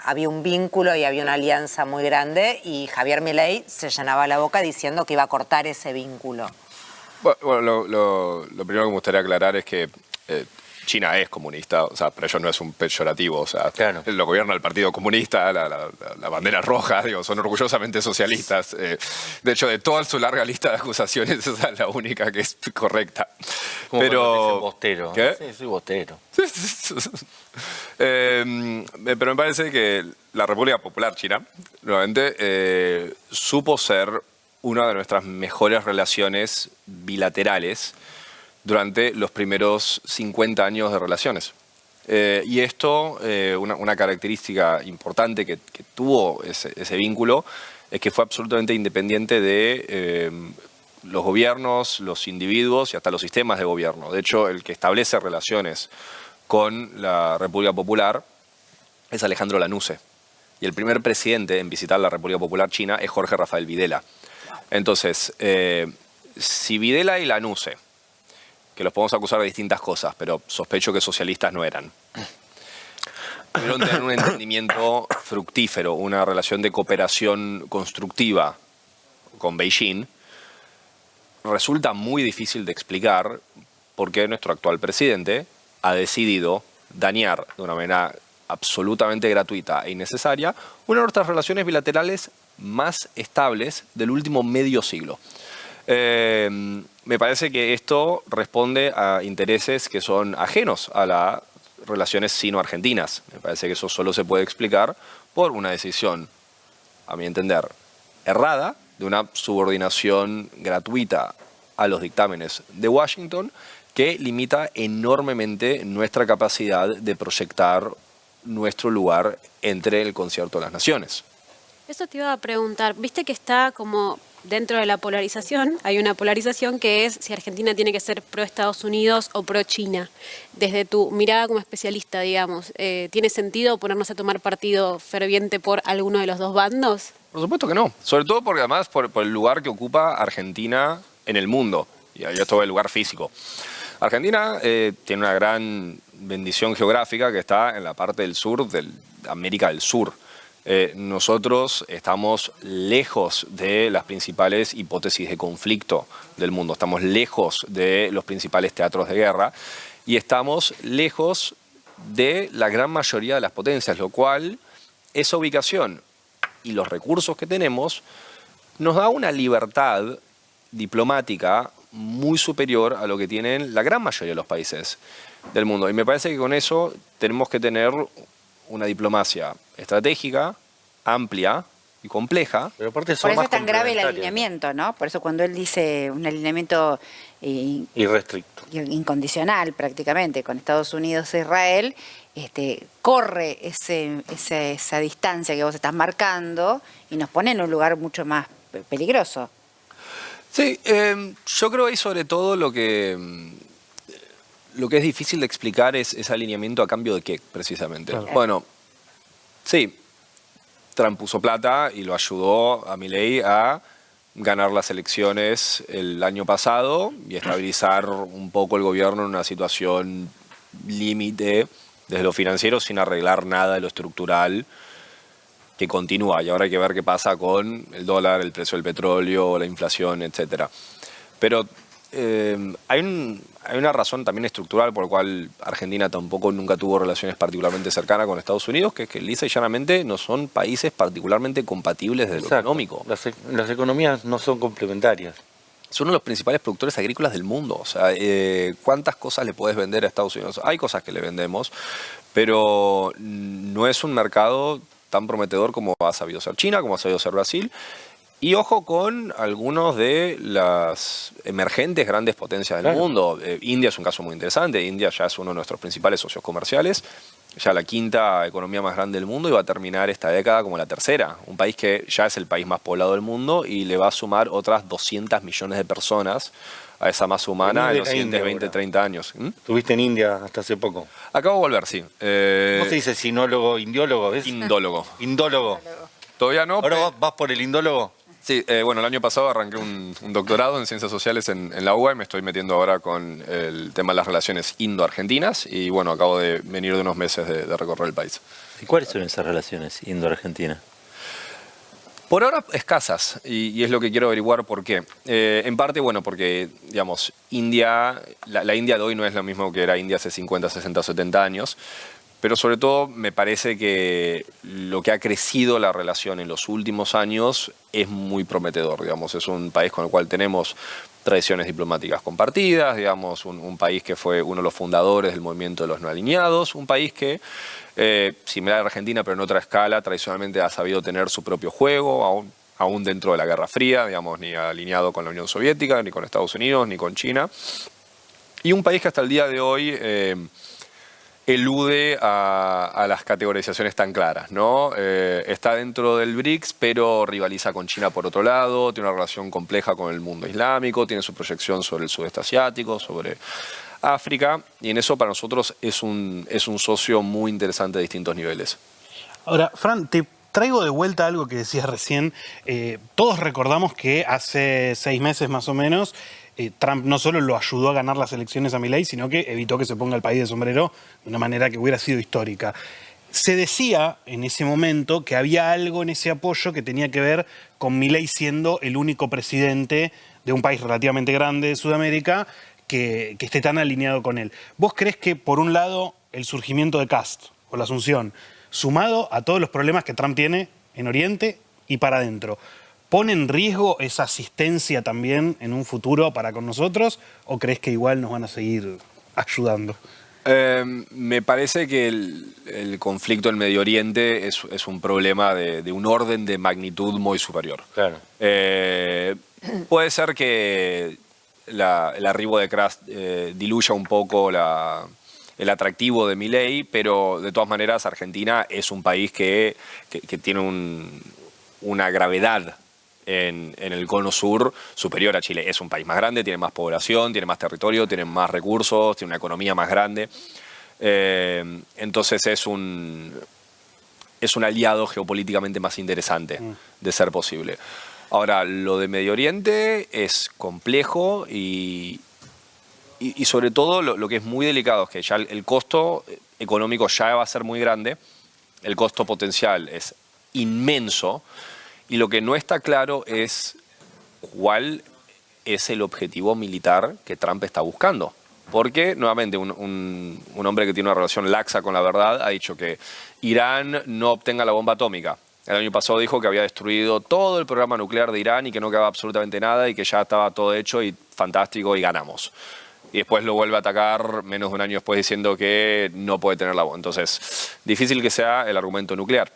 había un vínculo y había una alianza muy grande, y Javier Milei se llenaba la boca diciendo que iba a cortar ese vínculo? Bueno, lo primero que me gustaría aclarar es que China es comunista, o sea, pero ello no es un peyorativo, o sea, claro. Lo gobierna el Partido Comunista, la bandera roja, digo, son orgullosamente socialistas. De hecho, de toda su larga lista de acusaciones, esa es la única que es correcta. Pero bostero. ¿Qué? Sí, soy bostero. Pero me parece que la República Popular China, nuevamente, supo ser una de nuestras mejores relaciones bilaterales durante los primeros 50 años de relaciones. Y esto, una característica importante que tuvo ese vínculo, es que fue absolutamente independiente de los gobiernos, los individuos y hasta los sistemas de gobierno. De hecho, el que establece relaciones con la República Popular es Alejandro Lanusse. y el primer presidente en visitar la República Popular China es Jorge Rafael Videla. Entonces, si Videla y Lanusse, que los podemos acusar de distintas cosas, pero sospecho que socialistas no eran, pudieron tener un entendimiento fructífero, una relación de cooperación constructiva con Beijing, resulta muy difícil de explicar por qué nuestro actual presidente ha decidido dañar de una manera absolutamente gratuita e innecesaria una de nuestras relaciones bilaterales más estables del último medio siglo. Me parece que esto responde a intereses que son ajenos a las relaciones sino-argentinas. Me parece que eso solo se puede explicar por una decisión, a mi entender, errada, de una subordinación gratuita a los dictámenes de Washington, que limita enormemente nuestra capacidad de proyectar nuestro lugar entre el concierto de las naciones. Eso te iba a preguntar, viste que está como dentro de la polarización, hay una polarización que es si Argentina tiene que ser pro Estados Unidos o pro China. Desde tu mirada como especialista, digamos, ¿tiene sentido ponernos a tomar partido ferviente por alguno de los dos bandos? Por supuesto que no, sobre todo porque además por el lugar que ocupa Argentina en el mundo, y esto es el lugar físico. Argentina tiene una gran bendición geográfica que está en la parte del sur de América del Sur. Nosotros estamos lejos de las principales hipótesis de conflicto del mundo, estamos lejos de los principales teatros de guerra y estamos lejos de la gran mayoría de las potencias, lo cual esa ubicación y los recursos que tenemos nos da una libertad diplomática muy superior a lo que tienen la gran mayoría de los países del mundo. Y me parece que con eso tenemos que tener una diplomacia estratégica, amplia y compleja. Pero aparte por eso es tan grave el alineamiento, ¿no? Por eso cuando él dice un alineamiento irrestricto, incondicional prácticamente con Estados Unidos e Israel, corre esa distancia que vos estás marcando y nos pone en un lugar mucho más peligroso. Sí, yo creo ahí sobre todo lo que es difícil de explicar es ese alineamiento a cambio de qué, precisamente. Claro. Bueno, sí, Trump puso plata y lo ayudó a Milei a ganar las elecciones el año pasado y estabilizar un poco el gobierno en una situación límite desde lo financiero sin arreglar nada de lo estructural que continúa. Y ahora hay que ver qué pasa con el dólar, el precio del petróleo, la inflación, etc. Pero hay una razón también estructural por la cual Argentina tampoco nunca tuvo relaciones particularmente cercanas con Estados Unidos, que es que lisa y llanamente no son países particularmente compatibles desde lo económico. Las economías no son complementarias. Son uno de los principales productores agrícolas del mundo. O sea, ¿cuántas cosas le puedes vender a Estados Unidos? Hay cosas que le vendemos, pero no es un mercado tan prometedor como ha sabido ser China, como ha sabido ser Brasil. Y ojo con algunos de las emergentes grandes potencias del mundo. India es un caso muy interesante. India ya es uno de nuestros principales socios comerciales. Ya la quinta economía más grande del mundo y va a terminar esta década como la tercera. Un país que ya es el país más poblado del mundo y le va a sumar otras 200 millones de personas a esa masa humana en los siguientes 20, 30 años. ¿Estuviste en India hasta hace poco? Acabo de volver, sí. ¿Cómo se dice sinólogo, indiólogo? ¿Ves? Indólogo. Indólogo. Todavía no. ¿Ahora vas por el indólogo? Sí, bueno, el año pasado arranqué un doctorado en Ciencias Sociales en la UBA y me estoy metiendo ahora con el tema de las relaciones indo-argentinas y bueno, acabo de venir de unos meses de recorrer el país. ¿Y cuáles son esas relaciones indo-argentinas? Por ahora escasas y es lo que quiero averiguar por qué. En parte, bueno, porque, digamos, India, la India de hoy no es lo mismo que era India hace 50, 60, 70 años. Pero sobre todo me parece que lo que ha crecido la relación en los últimos años es muy prometedor. Digamos, es un país con el cual tenemos tradiciones diplomáticas compartidas, digamos, un país que fue uno de los fundadores del movimiento de los no alineados, un país que, similar a Argentina pero en otra escala, tradicionalmente ha sabido tener su propio juego, aún dentro de la Guerra Fría, digamos, ni alineado con la Unión Soviética, ni con Estados Unidos, ni con China. Y un país que hasta el día de hoy elude a las categorizaciones tan claras, ¿no? Está dentro del BRICS, pero rivaliza con China por otro lado, tiene una relación compleja con el mundo islámico, tiene su proyección sobre el sudeste asiático, sobre África, y en eso para nosotros es un socio muy interesante a distintos niveles. Ahora, Fran, ¿te traigo de vuelta algo que decías recién. Todos recordamos que hace 6 meses más o menos Trump no solo lo ayudó a ganar las elecciones a Milei, sino que evitó que se ponga el país de sombrero de una manera que hubiera sido histórica. Se decía en ese momento que había algo en ese apoyo que tenía que ver con Milei siendo el único presidente de un país relativamente grande de Sudamérica que esté tan alineado con él. ¿Vos crees que, por un lado, el surgimiento de Kast o la asunción, sumado a todos los problemas que Trump tiene en Oriente y para adentro, pone en riesgo esa asistencia también en un futuro para con nosotros, o crees que igual nos van a seguir ayudando? Me parece que el conflicto en Medio Oriente es un problema de un orden de magnitud muy superior. Claro. Puede ser que el arribo de Kast diluya un poco el atractivo de Milei, pero de todas maneras Argentina es un país que tiene una gravedad en el cono sur superior a Chile. Es un país más grande, tiene más población, tiene más territorio, tiene más recursos, tiene una economía más grande. Entonces es un aliado geopolíticamente más interesante de ser posible. Ahora, lo de Medio Oriente es complejo y sobre todo lo que es muy delicado es que ya el costo económico ya va a ser muy grande, el costo potencial es inmenso, y lo que no está claro es cuál es el objetivo militar que Trump está buscando. Porque, nuevamente, un hombre que tiene una relación laxa con la verdad ha dicho que Irán no obtenga la bomba atómica. El año pasado dijo que había destruido todo el programa nuclear de Irán y que no quedaba absolutamente nada y que ya estaba todo hecho y fantástico y ganamos. Y después lo vuelve a atacar menos de un año después diciendo que no puede tener la bomba. Entonces, difícil que sea el argumento nuclear.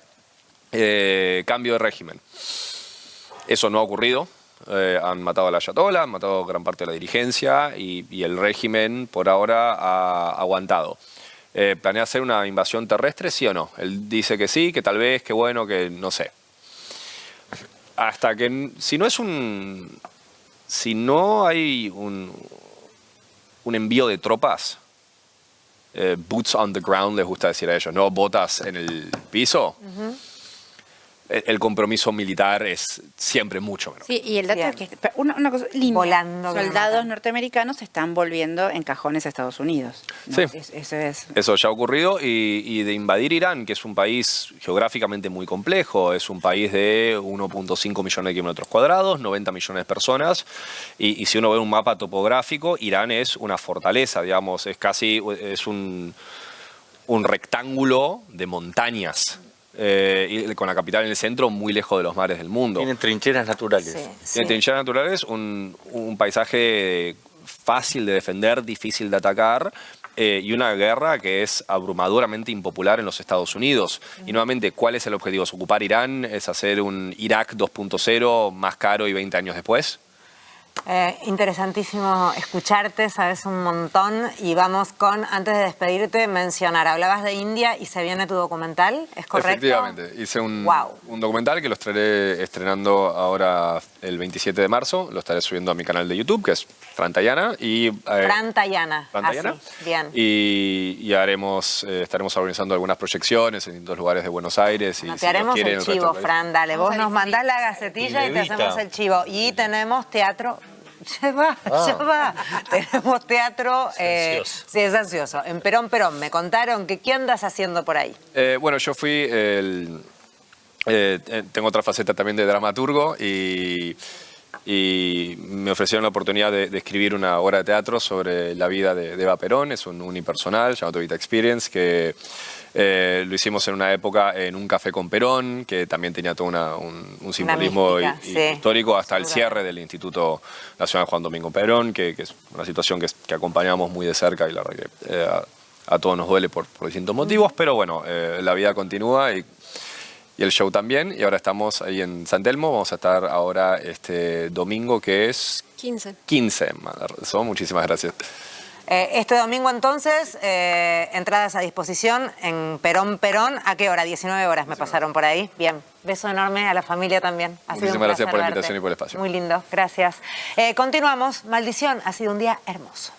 Cambio de régimen. Eso no ha ocurrido. Han matado a la ayatollah, han matado gran parte de la dirigencia y el régimen por ahora ha aguantado. ¿Planea hacer una invasión terrestre, sí o no? Él dice que sí, que tal vez, que bueno, que no sé. Hasta que, si no hay un envío de tropas, boots on the ground les gusta decir a ellos, no botas en el piso, el compromiso militar es siempre mucho menor. Sí, y el dato es que una cosa linda, volando soldados norteamericanos se están volviendo en cajones a Estados Unidos. ¿no? Sí, Eso ya ha ocurrido y de invadir Irán, que es un país geográficamente muy complejo, es un país de 1.5 millones de kilómetros cuadrados, 90 millones de personas, y si uno ve un mapa topográfico, Irán es una fortaleza, digamos, es un rectángulo de montañas. Y con la capital en el centro, muy lejos de los mares del mundo. Tienen trincheras naturales. Tienen trincheras naturales, un paisaje fácil de defender, difícil de atacar, y una guerra que es abrumadoramente impopular en los Estados Unidos. Y nuevamente, ¿cuál es el objetivo? ¿Es ocupar Irán? ¿Es hacer un Irak 2.0 más caro y 20 años después? Interesantísimo escucharte, sabes un montón. Y vamos con, antes de despedirte, mencionar, hablabas de India y se viene tu documental, ¿es correcto? Efectivamente, hice un documental que lo estaré estrenando ahora el 27 de marzo, lo estaré subiendo a mi canal de YouTube, que es Fran Tayana. Fran Tayana. Bien. Y estaremos organizando algunas proyecciones en distintos lugares de Buenos Aires. Y te haremos el chivo, Fran, dale. Vos nos mandás la gacetilla y te hacemos el chivo. Y tenemos teatro. Ya va. Tenemos teatro. Sí, es ansioso. En Perón, me contaron que ¿qué andas haciendo por ahí? Bueno, yo fui tengo otra faceta también de dramaturgo y me ofrecieron la oportunidad de escribir una obra de teatro sobre la vida de Eva Perón. Es un unipersonal llamado Evita Experience que lo hicimos en una época en un café con Perón, que también tenía todo un simbolismo histórico, hasta el cierre del Instituto Nacional Juan Domingo Perón, que es una situación que acompañamos muy de cerca y la verdad que a todos nos duele por distintos motivos, pero bueno, la vida continúa y el show también, y ahora estamos ahí en San Telmo, vamos a estar ahora este domingo que es 15. Muchísimas gracias. Este domingo entonces, entradas a disposición en Perón. ¿A qué hora? 19 horas me pasaron por ahí. Bien, beso enorme a la familia también. Muchísimas gracias por la invitación y por el espacio. Muy lindo, gracias. Continuamos. Maldición, ha sido un día hermoso.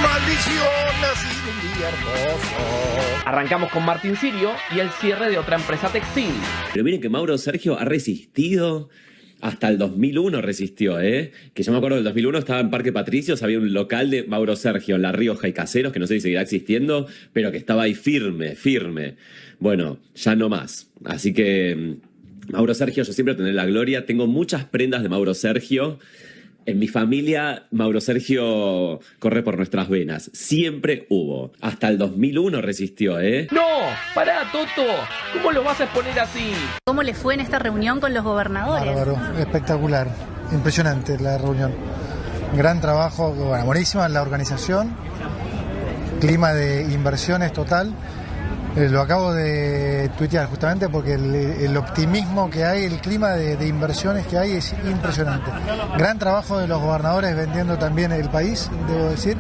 Maldición, ha sido un día hermoso. Arrancamos con Martín Sirio y el cierre de otra empresa textil. Pero miren que Mauro Sergio ha resistido. Hasta el 2001 resistió, ¿eh? Que yo me acuerdo del 2001 estaba en Parque Patricios, había un local de Mauro Sergio en La Rioja y Caseros, que no sé si seguirá existiendo, pero que estaba ahí firme, firme. Bueno, ya no más. Así que Mauro Sergio, yo siempre tendré la gloria. Tengo muchas prendas de Mauro Sergio. En mi familia, Mauro Sergio corre por nuestras venas. Siempre hubo. Hasta el 2001 resistió, ¿eh? ¡No! ¡Pará, Toto! ¿Cómo lo vas a exponer así? ¿Cómo le fue en esta reunión con los gobernadores? Bárbaro, espectacular, impresionante la reunión. Gran trabajo, bueno, buenísima la organización, clima de inversiones total. Lo acabo de tuitear justamente porque el optimismo que hay, el clima de inversiones que hay es impresionante. Gran trabajo de los gobernadores vendiendo también el país, debo decir.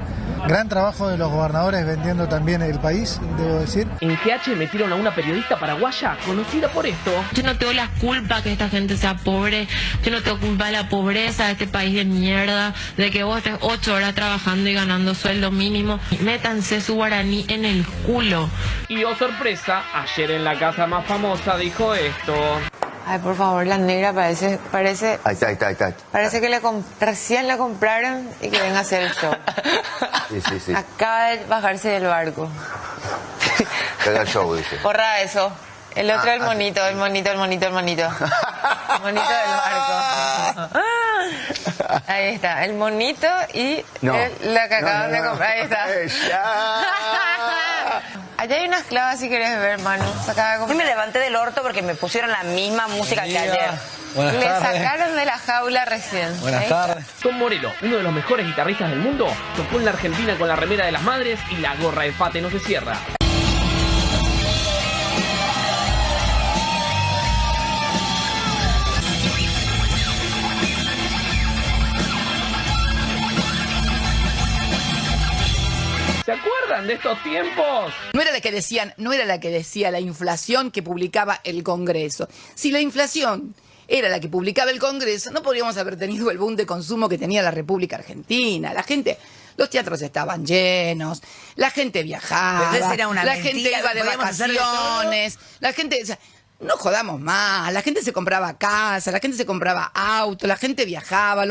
Gran trabajo de los gobernadores vendiendo también el país, debo decir. En GH metieron a una periodista paraguaya conocida por esto. Yo no tengo la culpa que esta gente sea pobre, yo no tengo culpa de la pobreza de este país de mierda, de que vos estés 8 horas trabajando y ganando sueldo mínimo. Métanse su guaraní en el culo. Y oh sorpresa, ayer en la casa más famosa dijo esto. Ay, por favor, la negra parece... Ahí está. Parece que recién la compraron y que venga a hacer el show. Sí. Acaba de bajarse del barco. Que haga el show, dice. Borra eso. El otro, el monito del barco. Ahí está, el monito y la que acaban de comprar. Ahí está. Allá hay unas clavas si querés ver, Manu. Yo me levanté del orto porque me pusieron la misma música que ayer. Le sacaron de la jaula recién. Buenas tardes. Tom Morello, uno de los mejores guitarristas del mundo, tocó en la Argentina con la remera de las madres y la gorra de Fate no se cierra. ¿Se acuerdan de estos tiempos? No era la que decía la inflación que publicaba el Congreso. Si la inflación era la que publicaba el Congreso, no podríamos haber tenido el boom de consumo que tenía la República Argentina. Los teatros estaban llenos, la gente viajaba, la gente iba de vacaciones, la gente... O sea, no jodamos más, la gente se compraba casa, la gente se compraba auto, la gente viajaba,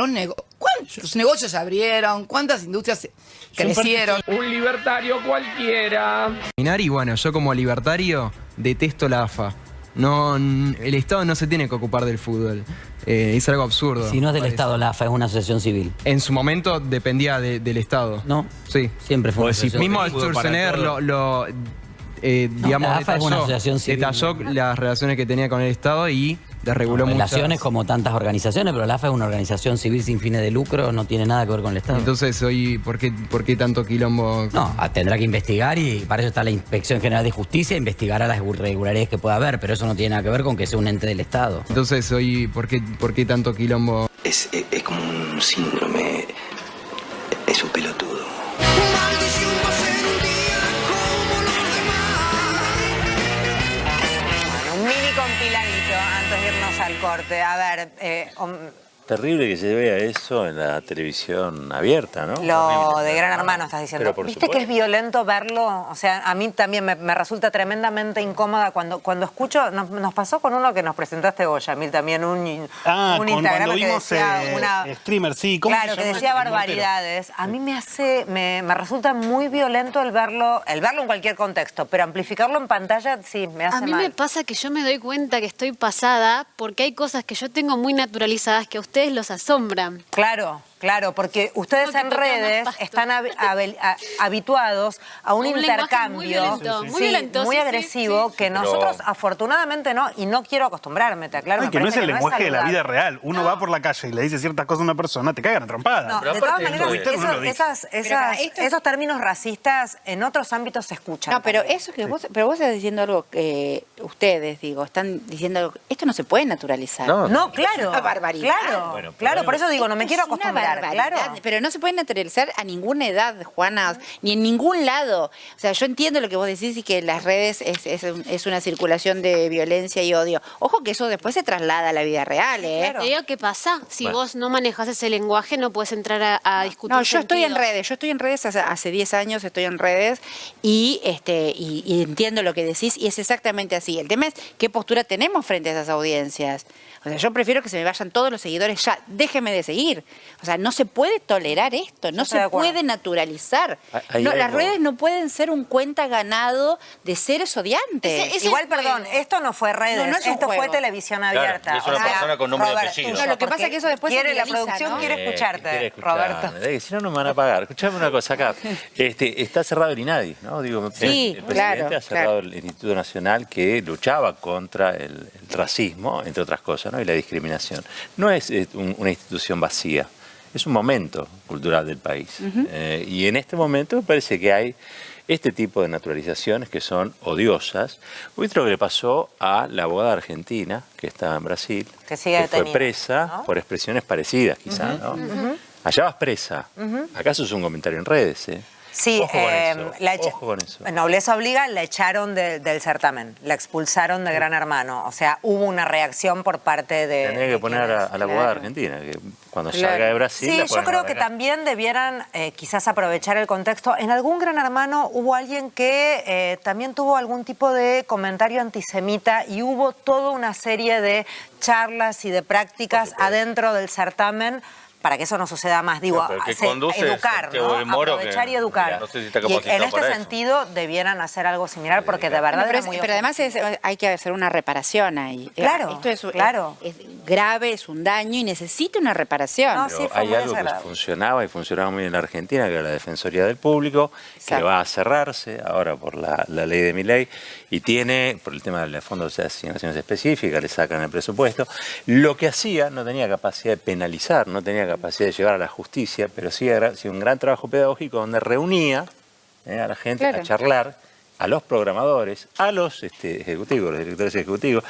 ¿cuántos negocios abrieron? ¿Cuántas industrias crecieron? Un libertario cualquiera. Y bueno, yo como libertario detesto la AFA. No, el Estado no se tiene que ocupar del fútbol. Es algo absurdo. Si no es del Estado, la AFA es una asociación civil. En su momento dependía del Estado. No. Sí. Siempre fue una asociación civil. Mismo Sturzenegger digamos, la AFA es una asociación civil. Detalló las relaciones que tenía con el Estado y desreguló muchas. Relaciones como tantas organizaciones, pero la AFA es una organización civil sin fines de lucro, no tiene nada que ver con el Estado. Entonces, ¿por qué tanto quilombo? No, tendrá que investigar y para eso está la Inspección General de Justicia, investigará las irregularidades que pueda haber, pero eso no tiene nada que ver con que sea un ente del Estado. Entonces, ¿por qué tanto quilombo? Es como un síndrome, es un pelotudo. Compiladito antes de irnos al corte. A ver, Terrible que se vea eso en la televisión abierta, ¿no? Lo de Gran Hermano estás diciendo. ¿Viste supuesto que es violento verlo? O sea, a mí también me resulta tremendamente incómoda cuando escucho. Nos pasó con uno que nos presentaste vos, Yamil, también un Instagram que decía una streamer, sí. Claro, que decía barbaridades. A mí me resulta muy violento el verlo en cualquier contexto, pero amplificarlo en pantalla sí me hace mal. A mí me pasa que yo me doy cuenta que estoy pasada porque hay cosas que yo tengo muy naturalizadas que a ustedes los asombran. Claro, porque ustedes en redes están habituados a un intercambio muy agresivo que nosotros afortunadamente no, y no quiero acostumbrarme, te aclaro. Que no es el lenguaje de la vida real. Uno va por la calle y le dice ciertas cosas a una persona, te cagan a trompada. No, de todas maneras, esos términos racistas en otros ámbitos se escuchan. No, pero eso que vos estás diciendo algo que ustedes, están diciendo algo, esto no se puede naturalizar. No, claro. Es una barbaridad. Claro, por eso digo, no me quiero acostumbrar. naturalizar, claro. Pero no se puede naturalizar a ninguna edad, Juana, ni en ningún lado. O sea, yo entiendo lo que vos decís y que en las redes es una circulación de violencia y odio. Ojo que eso después se traslada a la vida real, ¿eh? Te digo qué pasa. Si vos no manejas ese lenguaje, no puedes entrar a discutir. No, yo estoy en sentidos. redes, hace 10 años estoy en redes y entiendo lo que decís y es exactamente así. El tema es qué postura tenemos frente a esas audiencias. O sea, yo prefiero que se me vayan todos los seguidores ya, déjeme de seguir. O sea, no se puede tolerar esto, no se puede naturalizar. Las redes no pueden ser un cuenta ganado de seres odiantes. Igual, perdón, esto no fue redes, esto fue televisión abierta. Es una persona con nombre y apellido. No, lo que pasa es que eso después quiere se la viraliza, producción, ¿no? quiere escucharte, Quiere escucharme. Roberto. Si no, no me van a pagar. Escuchame una cosa acá. Está cerrado el INADI, ¿no? Digo, Sí, el presidente claro, ha cerrado el Instituto Nacional que luchaba contra el racismo, entre otras cosas, ¿no? Y la discriminación. No es una institución vacía, es un momento cultural del país. Y en este momento me parece que hay este tipo de naturalizaciones que son odiosas. ¿Viste lo que le pasó a la abogada argentina que estaba en Brasil? Que sigue fue detenida, presa, ¿no? Por expresiones parecidas, quizás, ¿no? Allá vas presa. ¿Acaso es un comentario en redes, Sí, Ojo con eso. Nobleza Obliga, la echaron del certamen, la expulsaron de Gran Hermano. O sea, hubo una reacción por parte de... Tenía que poner a la abogada argentina, que cuando salga de Brasil... Sí, la yo ponen creo acá. que también debieran quizás aprovechar el contexto. En algún Gran Hermano hubo alguien que también tuvo algún tipo de comentario antisemita y hubo toda una serie de charlas y de prácticas adentro del certamen para que eso no suceda más. Digo, educar, ¿no? Aprovechar y educar. No sé si está Y capacitado en este para eso. sentido debieran hacer algo similar porque de verdad Pero, era muy pero además hay que hacer una reparación ahí. Claro, Esto claro. es grave, es un daño y necesita una reparación. Pero hay algo que funcionaba y funcionaba muy bien en la Argentina, que era la Defensoría del Público, que va a cerrarse ahora por la ley de Milei y tiene, por el tema del fondo de asignaciones específicas, le sacan el presupuesto. Lo que hacía no tenía capacidad de penalizar, no tenía capacidad de llevar a la justicia, pero sí hacía un gran trabajo pedagógico donde reunía a la gente a charlar, a los programadores, a los ejecutivos, los directores ejecutivos,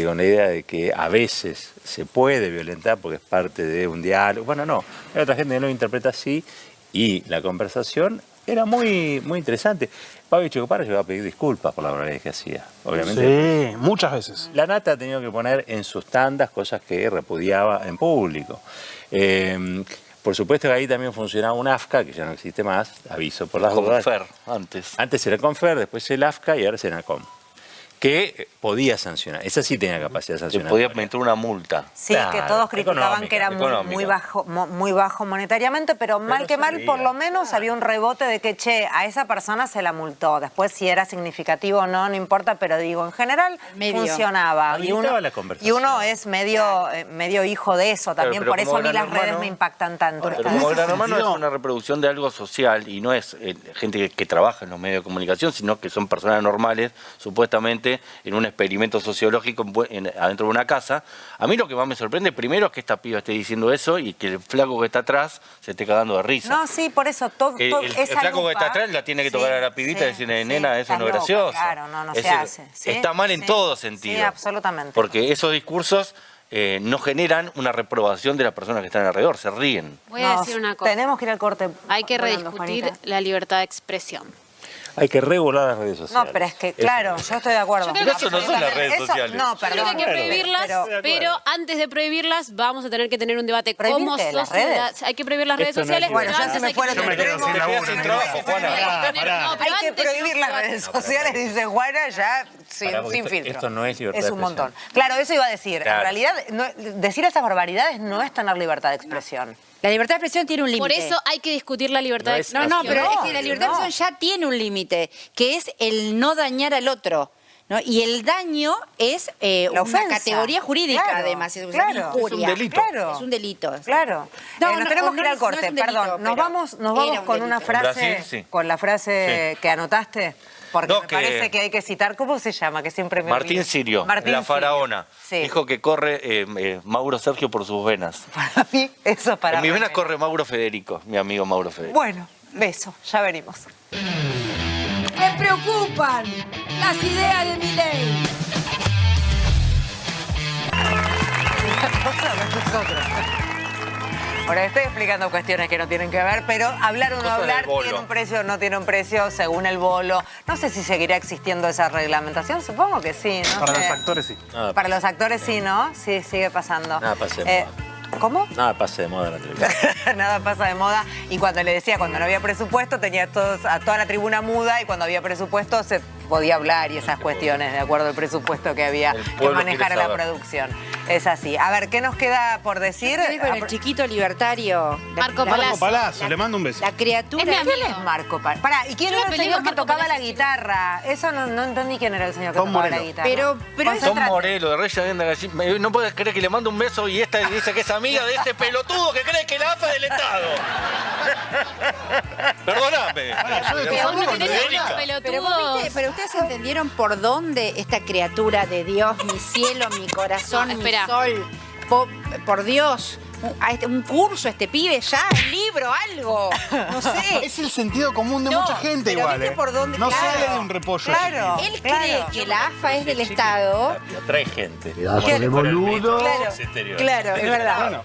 con la idea de que a veces se puede violentar porque es parte de un diálogo. Bueno, no, hay otra gente que no lo interpreta así y la conversación era muy, muy interesante. Pablo Checopara llegó a pedir disculpas por la barbaridad que hacía, obviamente. Sí, muchas veces. La Nata ha tenido que poner en sus tandas cosas que repudiaba en público. Por supuesto que ahí también funcionaba un AFCA, que ya no existe más, aviso por las dudas. Confer, antes. Antes era Confer, después el AFCA y ahora es ENACOM. Que podía sancionar, esa sí tenía capacidad de sancionar. Podía meter una multa. Sí, Claro, que todos criticaban que era económica. muy bajo monetariamente, pero mal que mal, por lo menos había un rebote de que, a esa persona se la multó. Después, si era significativo o no, no importa, pero digo, en general funcionaba. Y uno es medio hijo de eso también, pero por eso como a mí Gran las redes Hermano- me impactan tanto. Pero como Gran Hermano es una reproducción de algo social y no es gente que trabaja en los medios de comunicación, sino que son personas normales, supuestamente, en un experimento sociológico adentro de una casa. A mí lo que más me sorprende primero es que esta piba esté diciendo eso y que el flaco que está atrás se esté cagando de risa. No, sí, por eso todo El flaco que está atrás la tiene que tocar a la pibita y decirle, nena, eso no es gracioso. Claro, no se hace. Está mal en todo sentido. Sí, absolutamente. Porque esos discursos no generan una reprobación de las personas que están alrededor, se ríen. Voy a decir una cosa. Tenemos que ir al corte. Hay que Volando, rediscutir Juanita. la libertad de expresión. Hay que regular las redes sociales. No, pero es que, claro, yo estoy de acuerdo. Yo creo que Eso no son las redes sociales. No, Yo perdón. creo que hay que prohibirlas, pero antes de prohibirlas vamos a tener que tener un debate como ¿Prohibirte las sociedad. redes? Hay que prohibir las redes Esto no sociales. Bueno, pero ya antes se me hay fue que el otro prohibir- extremo. Te quedas sin trabajo, Juana. No, pero Hay que antes prohibir las no- redes sociales, dice Juana, ya sin filtro. Esto no es libertad Es de un expresión. montón. Claro, eso iba a decir. Claro. En realidad, decir esas barbaridades no es tener libertad de expresión. La libertad de expresión tiene un límite. Por eso hay que discutir la libertad de expresión. No, pero es que la libertad de expresión ya tiene un límite, que es el no dañar al otro. ¿No? Y el daño es una ofensa. categoría jurídica, Claro, además. Es claro. una injuria. Es un delito. Claro. Es un delito. Claro. Nos tenemos que ir al corte, no es un delito, perdón. Nos pero vamos era un con una delito. frase, En Brasil, sí. con la frase que anotaste, porque No, me que- parece que hay que citar, ¿cómo se llama? Que siempre me Martín olvido. Sirio, Martín la Sirio. faraona, Sí. dijo que corre Mauro Sergio por sus venas. Para mí, eso es para En mis mí. venas corre Mauro Federico, mi amigo Mauro Federico. Bueno, beso, ya venimos. Me preocupan las ideas de Milei. Bueno, estoy explicando cuestiones que no tienen que ver, pero hablar o no Cosas del hablar, bolo. tiene un precio o no tiene un precio según el bolo. No sé si seguirá existiendo esa reglamentación, supongo que sí, ¿no? Para sé. los actores sí. Nada, Para los actores sí, ¿no? Sí, sigue pasando. Nada pase de moda. ¿Cómo? Nada pase de moda en la televisión. Nada pasa de moda. Y cuando le decía, cuando no había presupuesto, tenía a toda la tribuna muda y cuando había presupuesto se podía hablar y esas cuestiones, de acuerdo al presupuesto que había que pueblo manejar quiere a la saber. producción. Es así. A ver, ¿qué nos queda por decir? Tiene que ver con el chiquito libertario. Marco Marco Palazzo, le mando un beso. La criatura. Es mi amigo. ¿Quién es Marco Palazzo? Pará, ¿y quién Yo era me el peleé señor con que Marco tocaba la Palazzo, guitarra? Eso no entendí quién era el señor que Tom tocaba la Morello. guitarra. Pero Concentrate. Tom Morello, de Reyes Allende Gallina. No puedes creer que le mando un beso y esta dice que es amiga de este pelotudo que cree que la AFA es del Estado. Perdóname. Pero vos no tenés Erika. esos Pero ustedes entendieron por dónde esta criatura de Dios, mi cielo, mi corazón, No, mi espera. sol, por Dios, un curso, este pibe ya, un libro, algo, no sé. Es el sentido común de No, mucha gente pero igual. ¿viste por dónde? No Claro. sale de un repollo. Claro. ese Él cree que la AFA es del Estado. Atrae gente. Pedazo de boludo. Claro, es verdad. Bueno.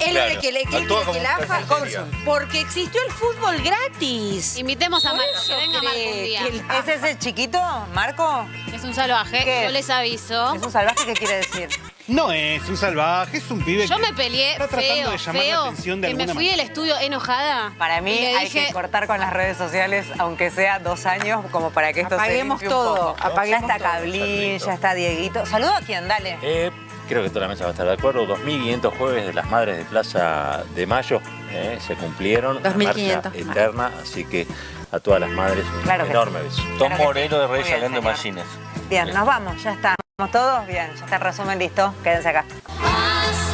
Él Claro. cree que Actúa como la AFA cafetería. porque existió el fútbol gratis. Invitemos a Por Marco, eso que venga Marco un cree día. que la- ¿Es ese chiquito, Marco? Es un salvaje, ¿Qué yo es? les aviso. ¿Es un salvaje? ¿Qué quiere decir? No es un salvaje, es un pibe Yo que me peleé está tratando feo, de llamar la feo, atención de que me alguna fui del manera. estudio enojada. Para mí Y le hay dije, que cortar con las redes sociales, aunque sea 2 años, como para que esto Apaguemos se limpie un todo, poco. apaguemos ya está todo. Cablín, ya está Dieguito. Saludo a quién, dale. Creo que toda la mesa va a estar de acuerdo. 2.500 jueves de las Madres de Plaza de Mayo se cumplieron. Una 2.500 marcha eterna, así que a todas las madres un Claro que enorme beso. Tom Claro que Morello de Muy Reyes bien, Allende señor. Machines. Bien, nos vamos, ya está. ¿Estamos todos? Bien, ya está el resumen listo. Quédense acá. "Más